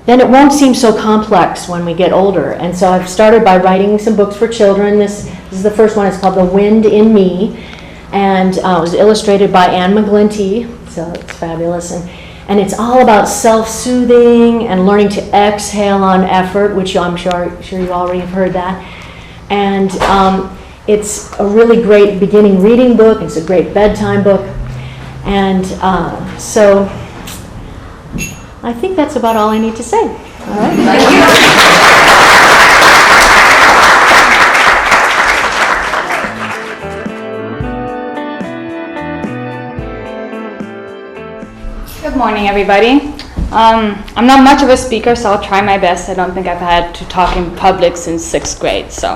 then it won't seem so complex when we get older. And so I've started by writing some books for children. This is the first one. It's called The Wind in Me, and it was illustrated by Anne McGlinty, so it's fabulous. And it's all about self-soothing and learning to exhale on effort, which I'm sure you already have heard that. And it's a really great beginning reading book. It's a great bedtime book. And so I think that's about all I need to say. All right. Thank you. Good morning, everybody. I'm not much of a speaker, so I'll try my best. I don't think I've had to talk in public since 6th grade. So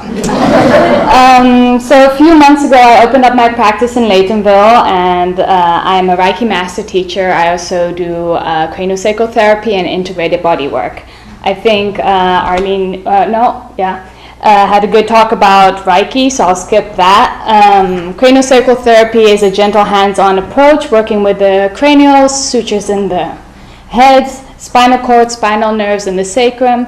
a few months ago, I opened up my practice in Laytonville, and I'm a Reiki master teacher. I also do craniosacral therapy and integrated body work. I think Arlene, had a good talk about Reiki, so I'll skip that. Craniosacral therapy is a gentle hands-on approach, working with the cranial sutures in the heads, spinal cord, spinal nerves, and the sacrum,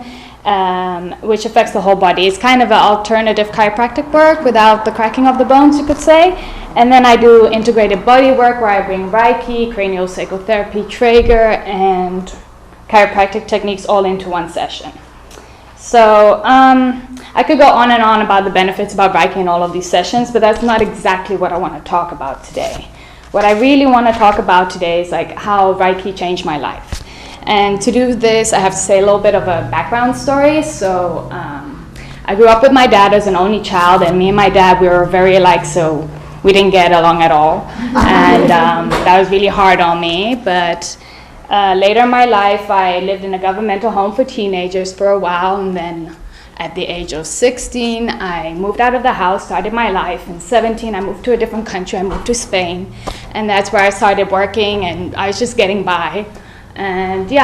which affects the whole body. It's kind of an alternative chiropractic work without the cracking of the bones, you could say. And then I do integrated body work where I bring Reiki, craniosacral therapy, Traeger, and chiropractic techniques all into one session. So I could go on and on about the benefits about Reiki in all of these sessions, but that's not exactly what I want to talk about today. What I really want to talk about today is like how Reiki changed my life. And to do this, I have to say a little bit of a background story. So I grew up with my dad as an only child, and me and my dad, we were very alike, so we didn't get along at all. And that was really hard on me. But later in my life, I lived in a governmental home for teenagers for a while, and then at the age of 16, I moved out of the house, started my life. In 17, I moved to a different country. I moved to Spain, and that's where I started working, and I was just getting by. And during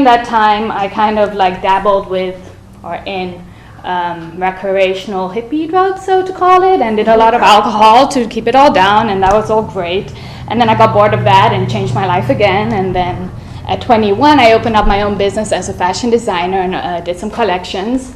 that time, I kind of like dabbled with or in recreational hippie drugs, so to call it, and did a lot of alcohol to keep it all down, and that was all great. And then I got bored of that and changed my life again, and then at 21, I opened up my own business as a fashion designer and did some collections.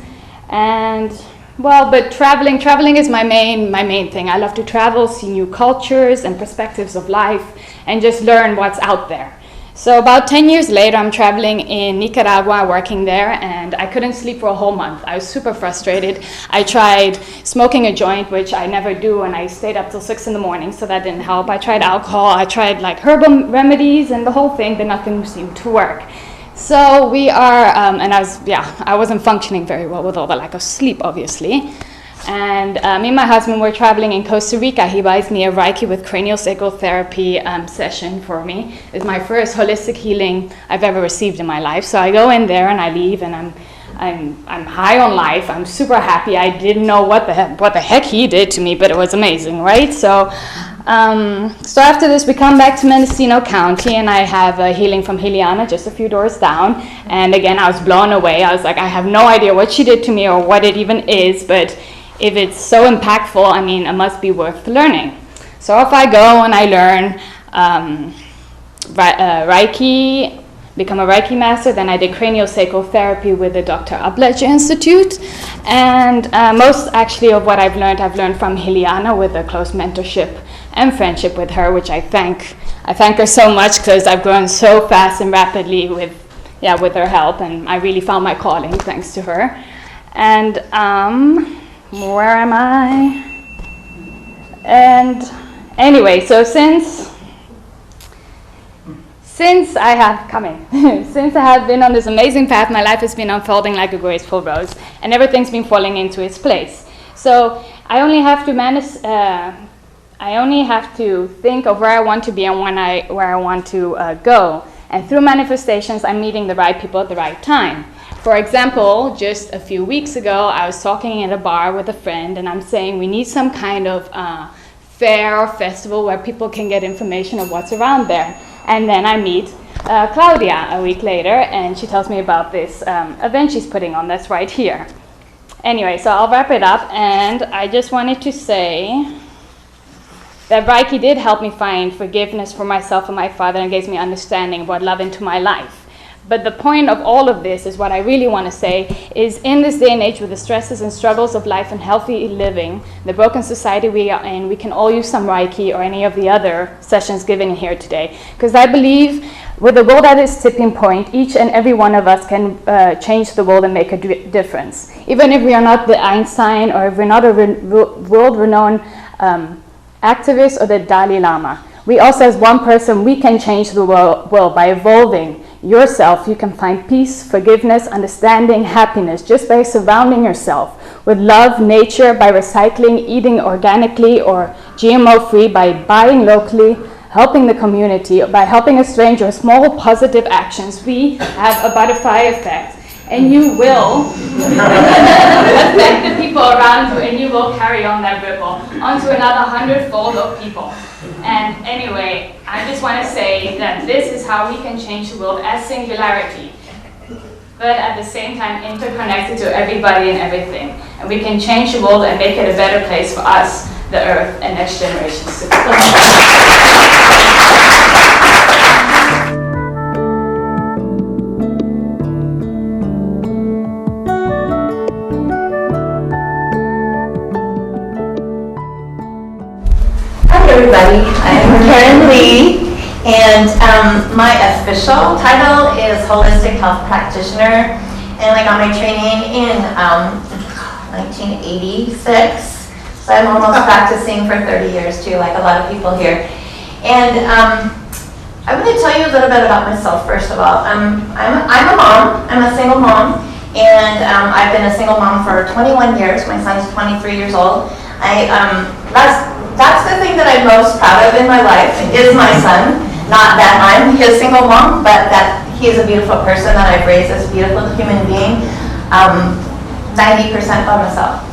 And but traveling is my main thing. I love to travel, see new cultures and perspectives of life, and just learn what's out there. So about 10 years later, I'm traveling in Nicaragua, working there, and I couldn't sleep for a whole month. I was super frustrated. I tried smoking a joint, which I never do, and I stayed up till 6 in the morning, so that didn't help. I tried alcohol, I tried like herbal remedies and the whole thing, but nothing seemed to work. So we are, and I wasn't functioning very well with all the lack of sleep, obviously. And me and my husband were traveling in Costa Rica. He buys me a Reiki with craniosacral therapy session for me. It's my first holistic healing I've ever received in my life. So I go in there and I leave, and I'm high on life. I'm super happy. I didn't know what the heck he did to me, but it was amazing, right? So after this, we come back to Mendocino County, and I have a healing from Heliana just a few doors down. And again, I was blown away. I was like, I have no idea what she did to me or what it even is, but if it's so impactful, I mean, it must be worth learning. So if I go and I learn Reiki, become a Reiki master, then I did craniosacral therapy with the Dr. Abledge Institute. And most actually of what I've learned from Heliana with a close mentorship and friendship with her, which I thank her so much, because I've grown so fast and rapidly with her help, and I really found my calling thanks to her. And where am I? And anyway, so since since I have since I have been on this amazing path, my life has been unfolding like a graceful rose, and everything's been falling into its place. So I only have to think of where I want to be and where I want to go. And through manifestations, I'm meeting the right people at the right time. For example, just a few weeks ago, I was talking at a bar with a friend, and I'm saying we need some kind of fair or festival where people can get information of what's around there. And then I meet Claudia a week later, and she tells me about this event she's putting on that's right here. Anyway, so I'll wrap it up, and I just wanted to say that Reiki did help me find forgiveness for myself and my father, and gave me understanding of what love into my life. But the point of all of this is what I really want to say is, in this day and age with the stresses and struggles of life and healthy living, the broken society we are in, we can all use some Reiki or any of the other sessions given here today. Because I believe with the world at its tipping point, each and every one of us can change the world and make a difference. Even if we are not the Einstein, or if we're not a world-renowned activist or the Dalai Lama. We also, as one person, we can change the world by evolving yourself. You can find peace, forgiveness, understanding, happiness just by surrounding yourself with love, nature, by recycling, eating organically or GMO-free, by buying locally, helping the community, by helping a stranger, small positive actions. We have a butterfly effect. And you will affect the people around you, and you will carry on that ripple onto another 100-fold of people. And anyway, I just want to say that this is how we can change the world as singularity, but at the same time interconnected to everybody and everything. And we can change the world and make it a better place for us, the earth, and next generations to come. Everybody, I'm Karen Lee, and my official title is Holistic Health Practitioner, and I got my training in 1986, so I'm almost practicing for 30 years too, like a lot of people here. And I'm going to tell you a little bit about myself first of all. I'm a mom, I'm a single mom, and I've been a single mom for 21 years. My son's 23 years old. That's the thing that I'm most proud of in my life is my son. Not that I'm his single mom, but that he's a beautiful person that I've raised as a beautiful human being, 90% by myself.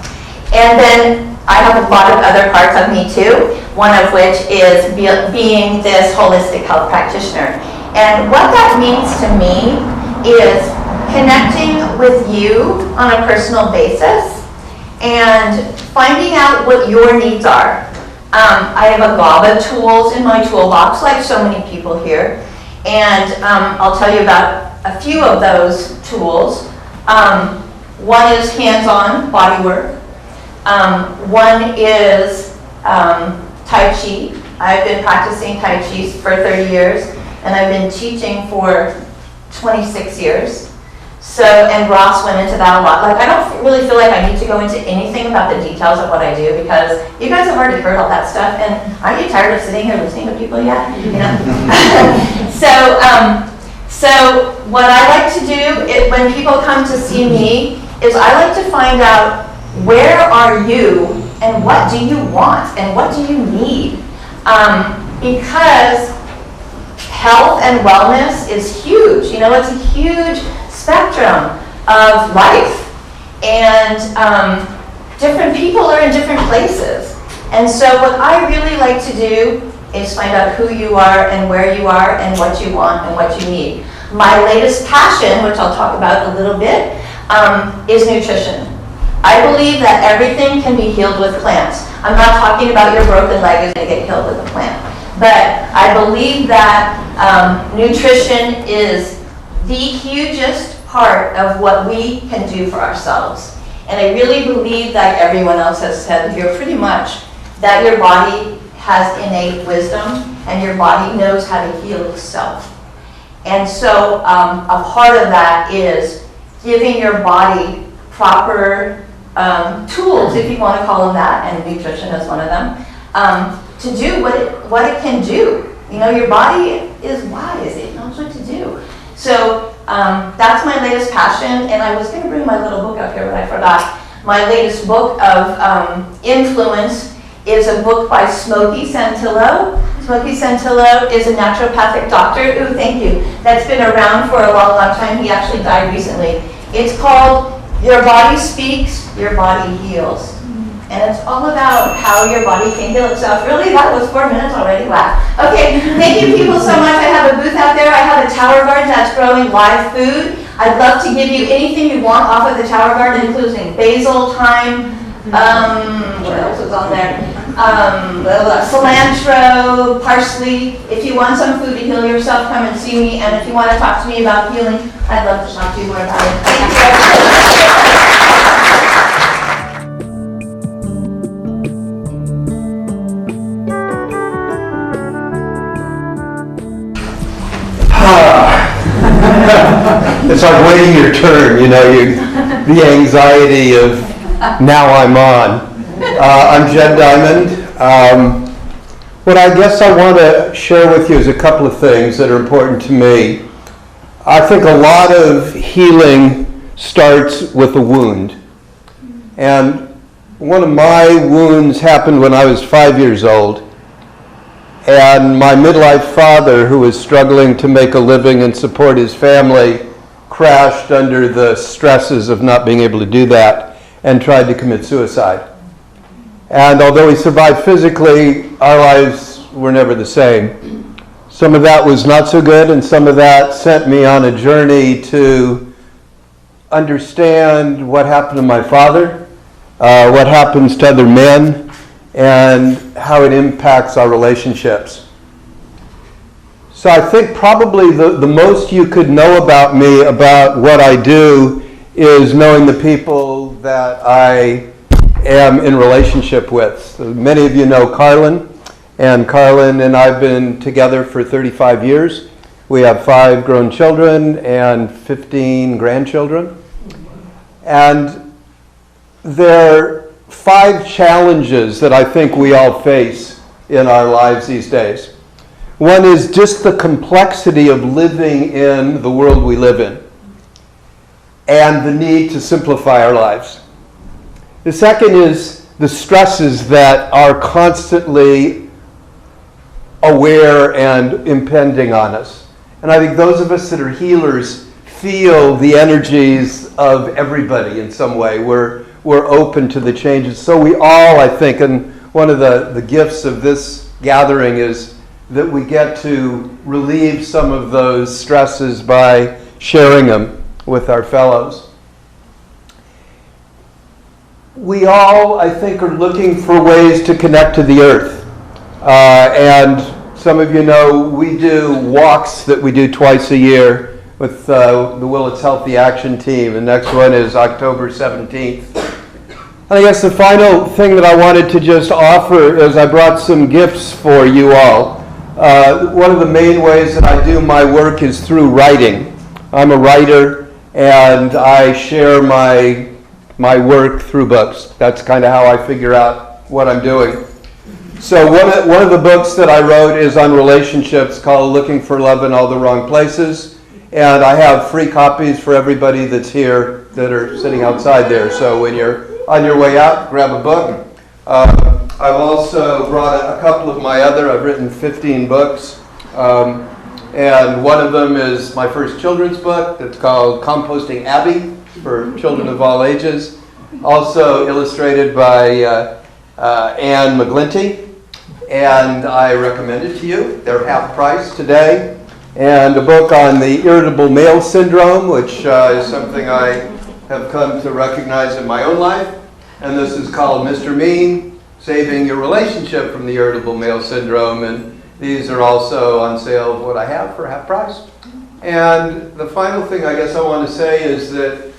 And then I have a lot of other parts of me too, one of which is being this holistic health practitioner. And what that means to me is connecting with you on a personal basis and finding out what your needs are. I have a GABA tools in my toolbox, like so many people here, and I'll tell you about a few of those tools. One is hands-on body work. One is Tai Chi. I've been practicing Tai Chi for 30 years, and I've been teaching for 26 years. So, and Ross went into that a lot. Like, I don't really feel like I need to go into anything about the details of what I do, because you guys have already heard all that stuff, and aren't you tired of sitting here listening to people yet? You know? So what I like to do when people come to see me is I like to find out, where are you, and what do you want, and what do you need? Because health and wellness is huge. You know, it's a huge spectrum of life, and different people are in different places. And so what I really like to do is find out who you are and where you are and what you want and what you need. My latest passion, which I'll talk about a little bit, is nutrition. I believe that everything can be healed with plants. I'm not talking about your broken leg is going to get healed with a plant, but I believe that nutrition is the hugest part of what we can do for ourselves. And I really believe that everyone else has said here pretty much that your body has innate wisdom and your body knows how to heal itself. And so a part of that is giving your body proper tools, if you want to call them that, and nutrition is one of them, to do what it can do. You know, your body is wise. It knows So that's my latest passion, and I was going to bring my little book up here, but I forgot. My latest book of influence is a book by Smokey Santillo. Smokey Santillo is a naturopathic doctor, ooh, thank you, that's been around for a long, long time. He actually died recently. It's called Your Body Speaks, Your Body Heals. And it's all about how your body can heal itself. Really, that was 4 minutes already? Wow. Okay, thank you people so much. I have a booth out there. I have a tower garden that's growing live food. I'd love to give you anything you want off of the tower garden, including basil, thyme, what else is on there? Cilantro, parsley. If you want some food to heal yourself, come and see me. And if you want to talk to me about healing, I'd love to talk to you more about it. Thank you. It's like waiting your turn, you know, the anxiety of now I'm on. I'm Jed Diamond. What I guess I want to share with you is a couple of things that are important to me. I think a lot of healing starts with a wound. And one of my wounds happened when I was 5 years old. And my midlife father, who was struggling to make a living and support his family, crashed under the stresses of not being able to do that and tried to commit suicide. And although he survived physically, our lives were never the same. Some of that was not so good, and some of that sent me on a journey to understand what happened to my father, what happens to other men, and how it impacts our relationships. So I think probably the most you could know about me, about what I do, is knowing the people that I am in relationship with. So many of you know Carlin, and Carlin and I have been together for 35 years. We have 5 grown children and 15 grandchildren. And there are 5 challenges that I think we all face in our lives these days. One is just the complexity of living in the world we live in and the need to simplify our lives. The second is the stresses that are constantly aware and impending on us. And I think those of us that are healers feel the energies of everybody in some way. We're open to the changes. So we all, I think, and one of the gifts of this gathering is that we get to relieve some of those stresses by sharing them with our fellows. We all, I think, are looking for ways to connect to the earth. And some of you know we do walks that we do twice a year with the Willits Healthy Action Team. The next one is October 17th. And I guess the final thing that I wanted to just offer is I brought some gifts for you all. One of the main ways that I do my work is through writing. I'm a writer, and I share my work through books. That's kind of how I figure out what I'm doing. So one of the books that I wrote is on relationships, called Looking for Love in All the Wrong Places. And I have free copies for everybody that's here that are sitting outside there. So when you're on your way out, grab a book. I've also brought a couple of my I've written 15 books. And one of them is my first children's book. It's called Composting Abby, for children of all ages. Also illustrated by Anne McGlinty. And I recommend it to you. They're half price today. And a book on the irritable male syndrome, which is something I have come to recognize in my own life. And this is called Mr. Mean, Saving Your Relationship from the Irritable Male Syndrome. And these are also on sale of what I have for half price. And the final thing I guess I want to say is that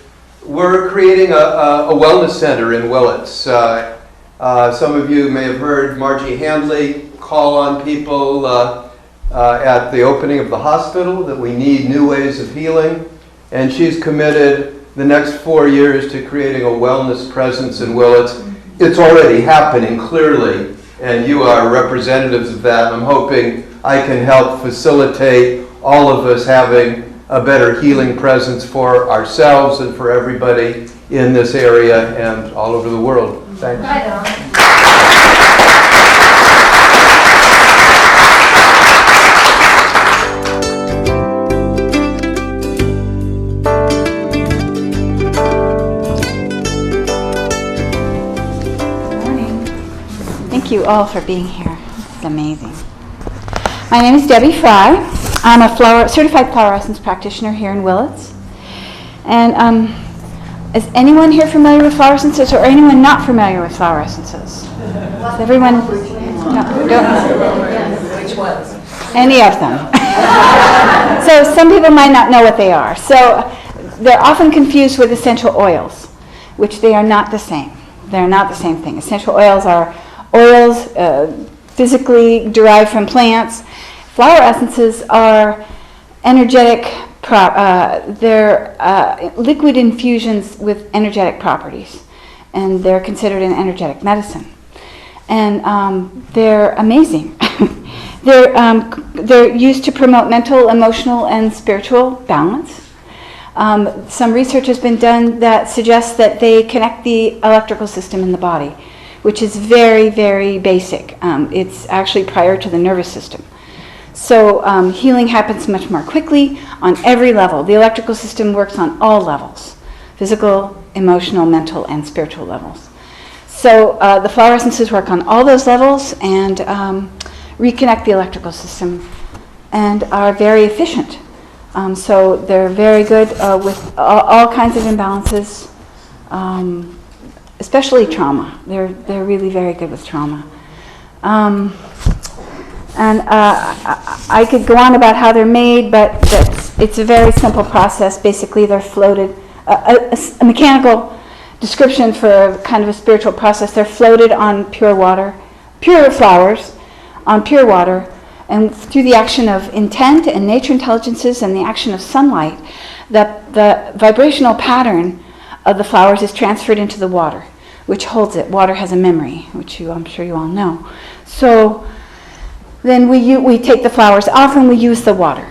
we're creating a wellness center in Willits. Some of you may have heard Margie Handley call on people at the opening of the hospital that we need new ways of healing. And she's committed the next 4 years to creating a wellness presence in Willits. It's already happening clearly, and you are representatives of that. I'm hoping I can help facilitate all of us having a better healing presence for ourselves and for everybody in this area and all over the world. Thanks. Right on. Thank you all for being here. It's amazing. My name is Debbie Fry. I'm a certified flower essence practitioner here in Willits. And is anyone here familiar with flower essences, or anyone not familiar with flower essences? Is everyone? No, don't. Which ones? Any of them. So some people might not know what they are. So they're often confused with essential oils, which they are not the same. They're not the same thing. Essential oils are oils physically derived from plants. Flower essences are energetic, they're liquid infusions with energetic properties, and they're considered an energetic medicine. And they're amazing. They're used to promote mental, emotional, and spiritual balance. Some research has been done that suggests that they connect the electrical system in the body, which is very, very basic. It's actually prior to the nervous system. So healing happens much more quickly on every level. The electrical system works on all levels: physical, emotional, mental, and spiritual levels. So the flower essences work on all those levels and reconnect the electrical system and are very efficient. So they're very good with all kinds of imbalances, especially trauma. They're really very good with trauma. And I could go on about how they're made, but it's a very simple process. Basically, they're floated. A mechanical description for kind of a spiritual process. They're floated on pure water, pure flowers, on pure water, and through the action of intent and nature intelligences and the action of sunlight, the vibrational pattern of the flowers is transferred into the water, which holds it. Water has a memory, which I'm sure you all know. So then we take the flowers off and we use the water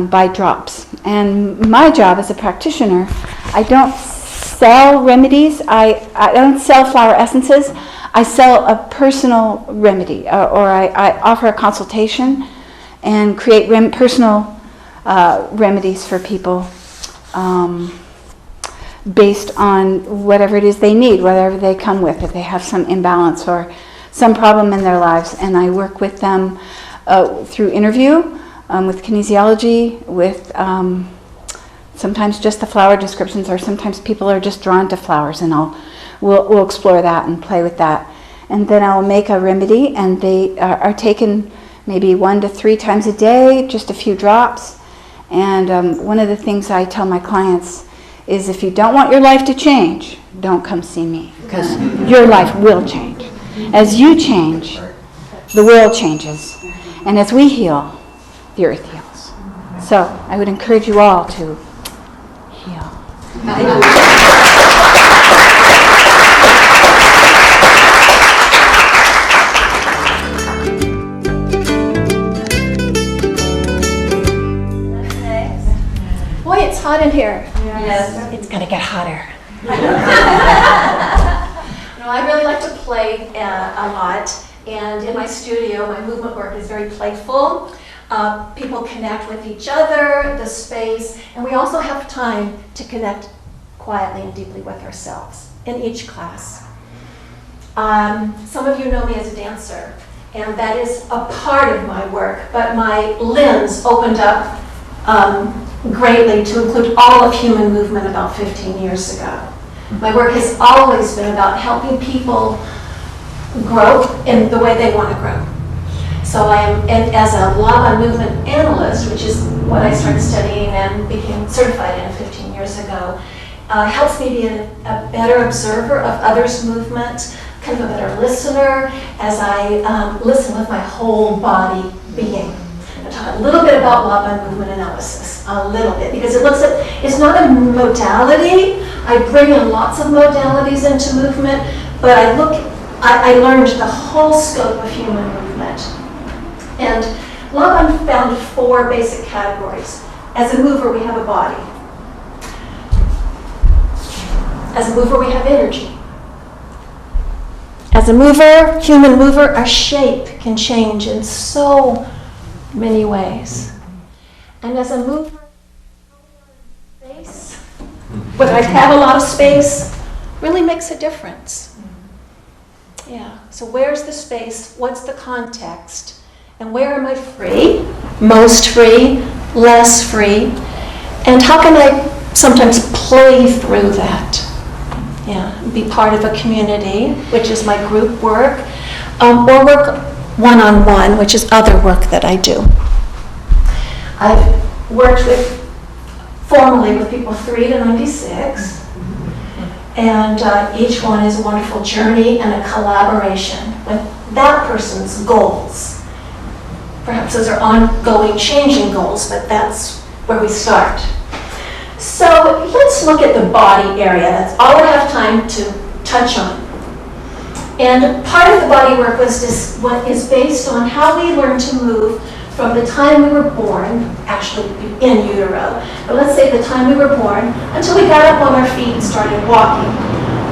by drops. And my job as a practitioner, I don't sell remedies. I don't sell flower essences. I sell a personal remedy, or I offer a consultation and create personal remedies for people based on whatever it is they need, whatever they come with, if they have some imbalance or some problem in their lives. And I work with them through interview, with kinesiology, with sometimes just the flower descriptions, or sometimes people are just drawn to flowers, and we'll explore that and play with that. And then I'll make a remedy, and they are taken maybe 1 to 3 times a day, just a few drops. And one of the things I tell my clients is, if you don't want your life to change, don't come see me, because your life will change. As you change, the world changes. And as we heal, the earth heals. So I would encourage you all to heal. Boy, it's hot in here. Yes. It's gonna get hotter. No, I really like to play a lot, and in my studio, my movement work is very playful. People connect with each other, the space, and we also have time to connect quietly and deeply with ourselves in each class. Some of you know me as a dancer, and that is a part of my work, but my lens opened up greatly to include all of human movement about 15 years ago. My work has always been about helping people grow in the way they want to grow. So I am, and as a Lava movement analyst, which is what I started studying and became certified in 15 years ago, helps me be a better observer of others' movement, kind of a better listener as I listen with my whole body being. I'll talk a little bit about Lava movement analysis, a little bit, because it looks at, it's not a modality. I bring in lots of modalities into movement, but I learned the whole scope of human movement. And Laban found 4 basic categories: As a mover, we have a body. As a mover, we have energy. As a mover, human mover, our shape can change in so many ways. And as a mover, space, whether I have a lot of space, really makes a difference. Yeah, so where's the space? What's the context? And where am I free? Most free, less free? And how can I sometimes play through that? Yeah, be part of a community, which is my group work, or work one-on-one, which is other work that I do. I've worked formally with people 3 to 96, and each one is a wonderful journey and a collaboration with that person's goals. Perhaps those are ongoing, changing goals, but that's where we start. So let's look at the body area. That's all I have time to touch on. And part of the body work was what is based on how we learn to move from the time we were born, actually in utero, but let's say the time we were born, until we got up on our feet and started walking.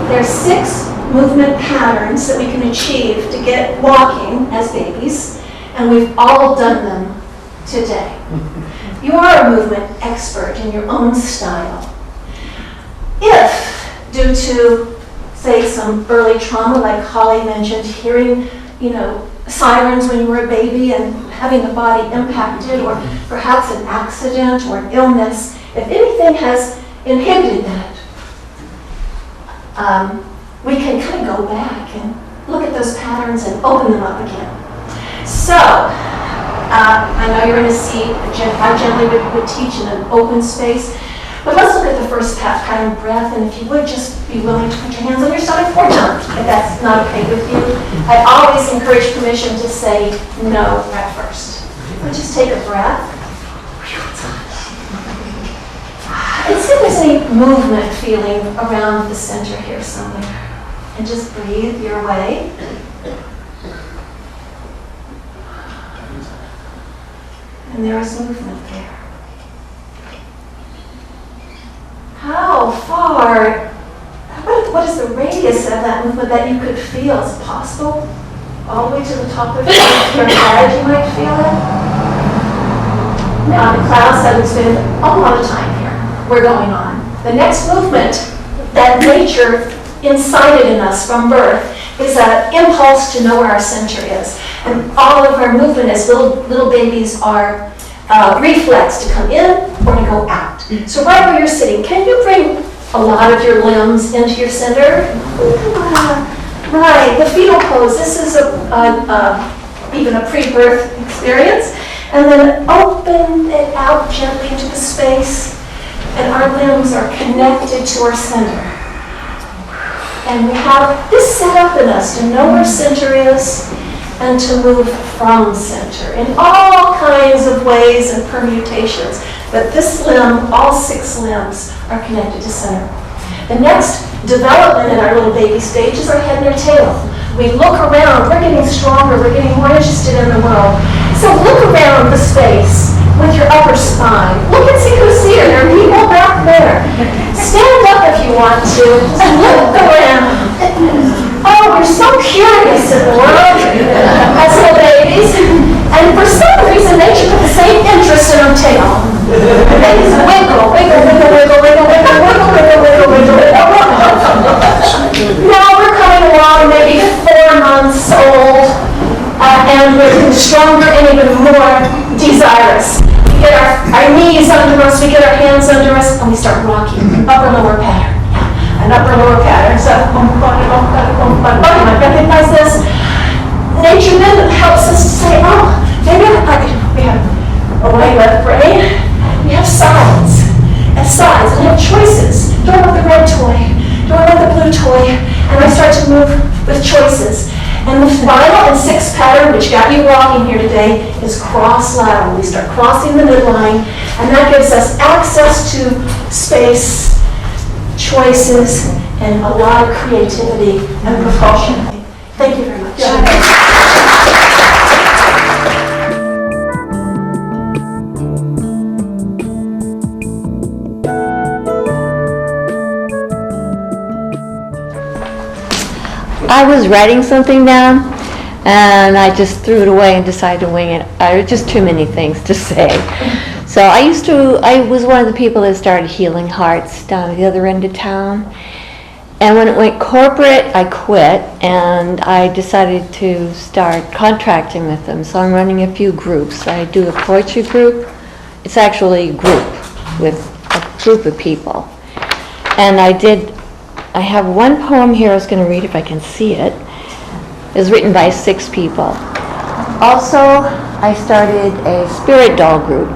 There are 6 movement patterns that we can achieve to get walking as babies, and we've all done them today. You are a movement expert in your own style. If, due to, say, some early trauma, like Holly mentioned, hearing, sirens when you were a baby and having the body impacted, or perhaps an accident or an illness, if anything has inhibited that, we can kind of go back and look at those patterns and open them up again. So, I know you're going to see how gently we would teach in an open space, but let's look at the first pattern, breath, and if you would just be willing to put your hands on your stomach 4 times, if that's not okay with you. I always encourage permission to say no at first. But just take a breath. And see if there's any movement feeling around the center here somewhere. And just breathe your way. And there is movement there. How far, what is the radius of that movement that you could feel? Is it possible? All the way to the top of your head, you might feel it? Now, the clouds haven't spent a lot of time here. We're going on. The next movement that nature incited in us from birth is an impulse to know where our center is. And all of our movement as little babies are reflex to come in or to go out. So right where you're sitting, can you bring a lot of your limbs into your center? Right, the fetal pose. This is even a pre-birth experience. And then open it out gently into the space, and our limbs are connected to our center. And we have this set up in us to know where center is and to move from center in all kinds of ways and permutations. But this limb, all 6 limbs, are connected to center. The next development in our little baby stage is our head and our tail. We look around, we're getting stronger, we're getting more interested in the world. So look around the space with your upper spine. Look and see who's here. There are people back there. Stand up if you want to. Just look around. Oh, we're so curious in the world as little babies. And for some reason, nature put the same interest in our tail. The babies wiggle, wiggle, wiggle, wiggle, wiggle, wiggle, wiggle, wiggle, wiggle, wiggle, wiggle. Now we're coming along, maybe 4 months old, and we're getting stronger and even more desirous. We get our knees under us, we get our hands under us, and we start rocking. Upper-lower pattern. An upper-lower pattern. So, recognize this. Nature then helps us to say, oh, maybe we have a right, left brain. We have sides. And sides, and have choices. Do I want the red toy? Do I want the blue toy? And I start to move with choices. And the final and 6th pattern, which got you walking here today, is cross-lateral. We start crossing the midline, and that gives us access to space, choices, and a lot of creativity and propulsion. Thank you very much. I was writing something down, and I just threw it away and decided to wing it. Just too many things to say. So I was one of the people that started Healing Hearts down at the other end of town. And when it went corporate, I quit, and I decided to start contracting with them. So I'm running a few groups. I do a poetry group. It's actually a group with a group of people. And I have one poem here I was going to read if I can see it. It's written by 6 people. Also, I started a spirit doll group.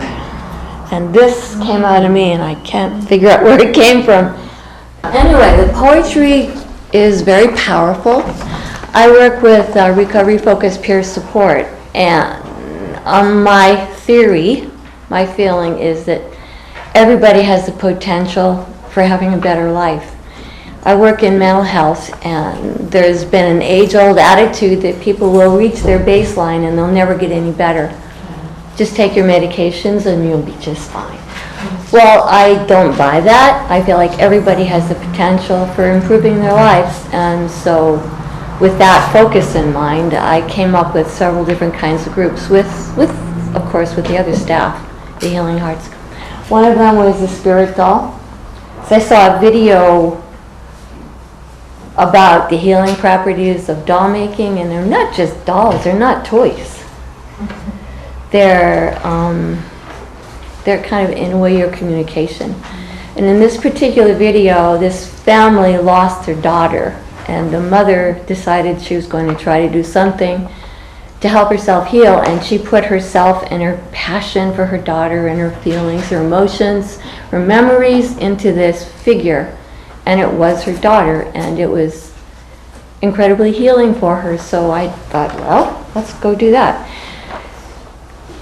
And this came out of me, and I can't figure out where it came from. Anyway, the poetry is very powerful. I work with recovery-focused peer support, and my theory, my feeling is that everybody has the potential for having a better life. I work in mental health, and there's been an age-old attitude that people will reach their baseline and they'll never get any better. Just take your medications and you'll be just fine. Well, I don't buy that. I feel like everybody has the potential for improving their lives, and so with that focus in mind, I came up with several different kinds of groups with of course, with the other staff, the Healing Hearts. One of them was the spirit doll. So I saw a video about the healing properties of doll making, and they're not just dolls, they're not toys. They're kind of, in a way, your communication. And in this particular video, this family lost their daughter, and the mother decided she was going to try to do something to help herself heal, and she put herself and her passion for her daughter and her feelings, her emotions, her memories into this figure, and it was her daughter, and it was incredibly healing for her. So I thought, well, let's go do that.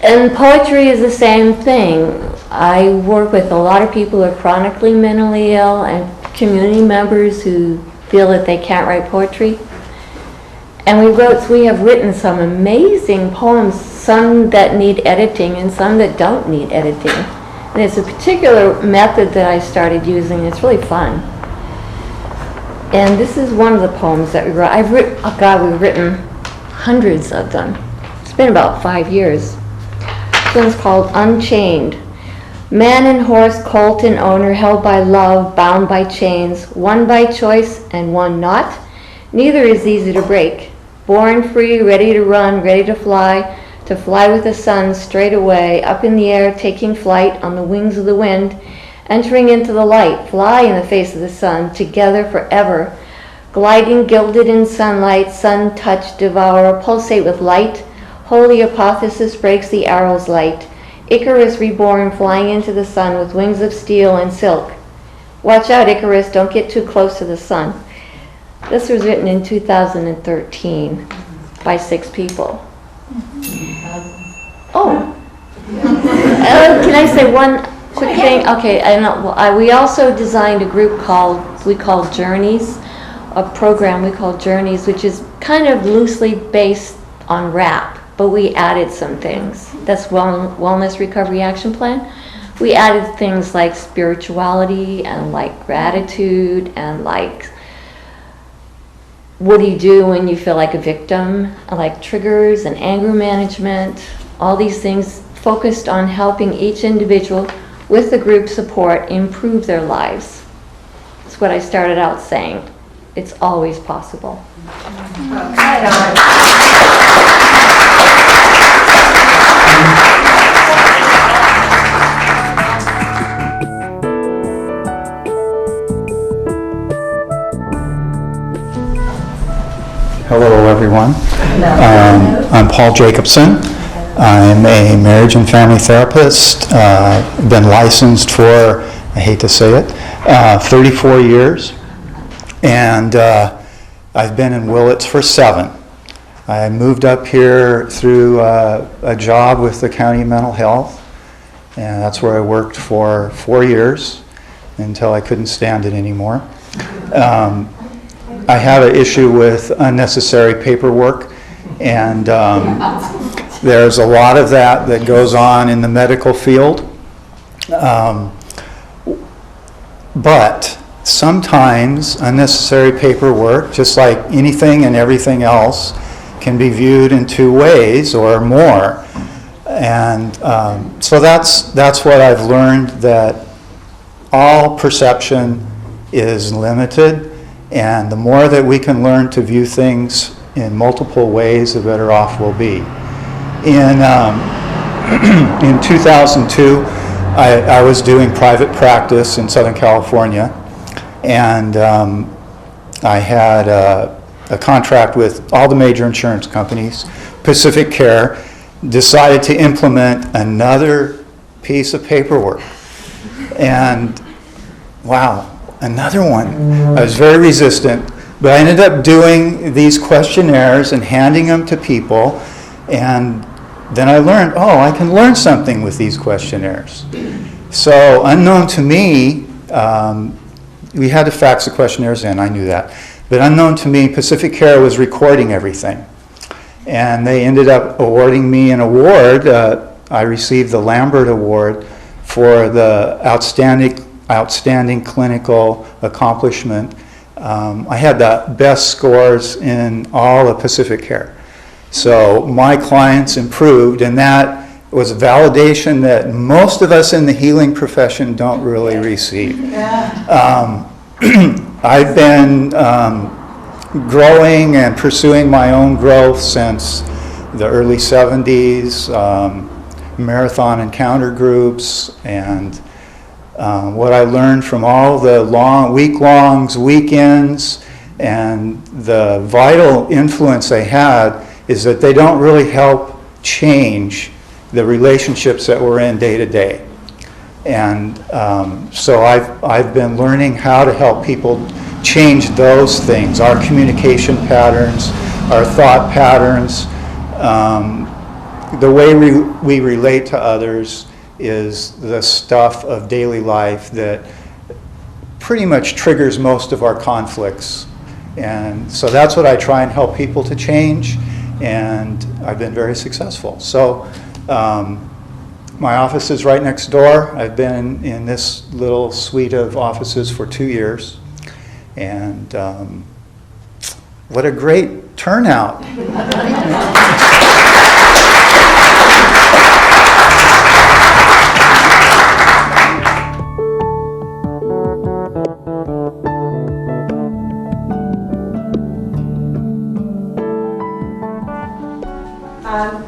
And poetry is the same thing. I work with a lot of people who are chronically mentally ill and community members who feel that they can't write poetry. And we have written some amazing poems, some that need editing and some that don't need editing. And it's a particular method that I started using. It's really fun. And this is one of the poems that we wrote. We've written hundreds of them. It's been about 5 years. This one's called Unchained. Man and horse, colt and owner, held by love, bound by chains, one by choice and one not. Neither is easy to break. Born free, ready to run, ready to fly with the sun straight away, up in the air, taking flight on the wings of the wind, entering into the light, fly in the face of the sun, together forever, gliding, gilded in sunlight, sun touch, devour, pulsate with light. Holy apotheosis breaks the arrow's light. Icarus reborn, flying into the sun with wings of steel and silk. Watch out, Icarus, don't get too close to the sun. This was written in 2013 by 6 people. Can I say one quick thing? Okay, we also designed a group we call Journeys, a program we call Journeys, which is kind of loosely based on rap, but we added some things. That's Wellness Recovery Action Plan. We added things like spirituality and like gratitude and like what do you do when you feel like a victim, like triggers and anger management, all these things focused on helping each individual with the group support improve their lives. That's what I started out saying. It's always possible. Hello, everyone. I'm Paul Jacobson. I'm a marriage and family therapist. Been licensed for, I hate to say it, 34 years. And I've been in Willits for 7. I moved up here through a job with the county mental health. And that's where I worked for 4 years until I couldn't stand it anymore. I have an issue with unnecessary paperwork, and there's a lot of that goes on in the medical field. But sometimes unnecessary paperwork, just like anything and everything else, can be viewed in two ways or more. And so that's what I've learned, that all perception is limited, and the more that we can learn to view things in multiple ways, the better off we'll be. In 2002, I was doing private practice in Southern California, and I had a contract with all the major insurance companies. Pacific Care decided to implement another piece of paperwork, and wow, another one. I was very resistant, but I ended up doing these questionnaires and handing them to people, and then I learned, oh, I can learn something with these questionnaires. So unknown to me, we had to fax the questionnaires in, I knew that. But unknown to me, Pacific Care was recording everything. And they ended up awarding me an award. I received the Lambert Award for the outstanding clinical accomplishment. I had the best scores in all of Pacific Care. So my clients improved, and that was validation that most of us in the healing profession don't really receive. I've been growing and pursuing my own growth since the early 70s, marathon encounter groups, and what I learned from all the week-longs, weekends, and the vital influence they had is that they don't really help change the relationships that we're in day to day. And so I've been learning how to help people change those things, our communication patterns, our thought patterns. The way we relate to others is the stuff of daily life that pretty much triggers most of our conflicts. And so that's what I try and help people to change, and I've been very successful. So my office is right next door. I've been in this little suite of offices for 2 years, and what a great turnout.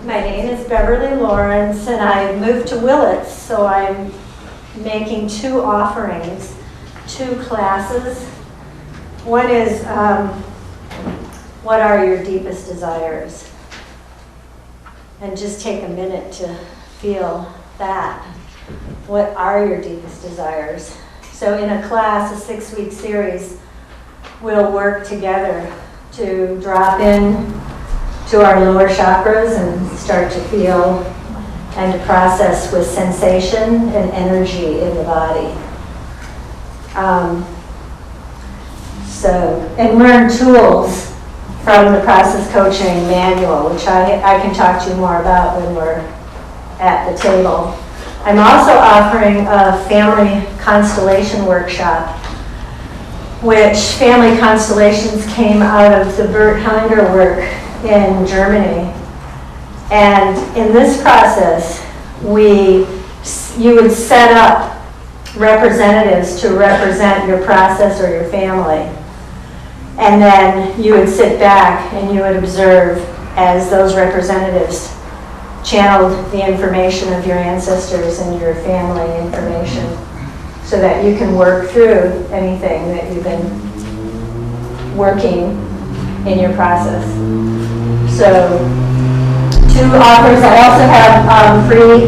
My name is Beverly Lawrence, and I moved to Willits, so I'm making 2 offerings, 2 classes. One is, what are your deepest desires? And just take a minute to feel that. What are your deepest desires? So in a class, a 6-week series, we'll work together to drop in to our lower chakras and start to feel and to process with sensation and energy in the body. And learn tools from the process coaching manual, which I can talk to you more about when we're at the table. I'm also offering a family constellation workshop, which family constellations came out of the Bert Hellinger work in Germany. And in this process, you would set up representatives to represent your process or your family. And then you would sit back and you would observe as those representatives channeled the information of your ancestors and your family information, so that you can work through anything that you've been working in your process. So 2 offers. I also have free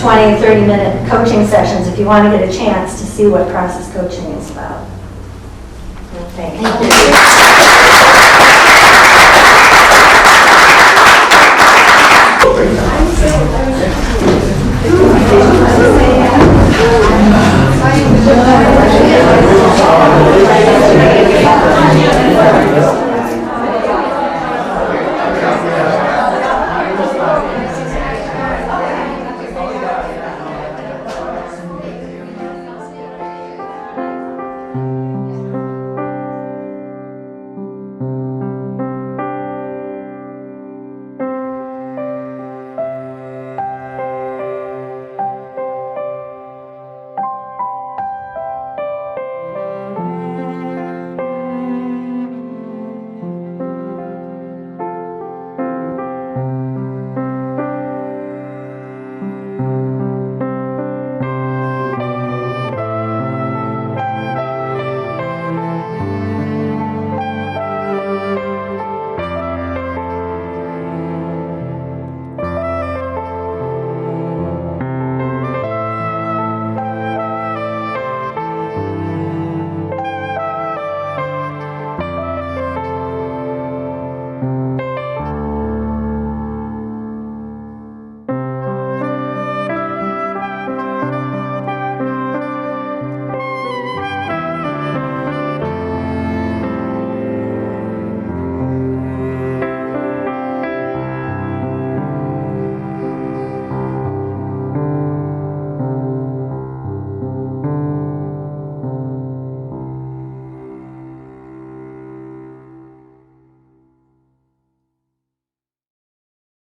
20, 30-minute coaching sessions if you want to get a chance to see what process coaching is about. Thank you.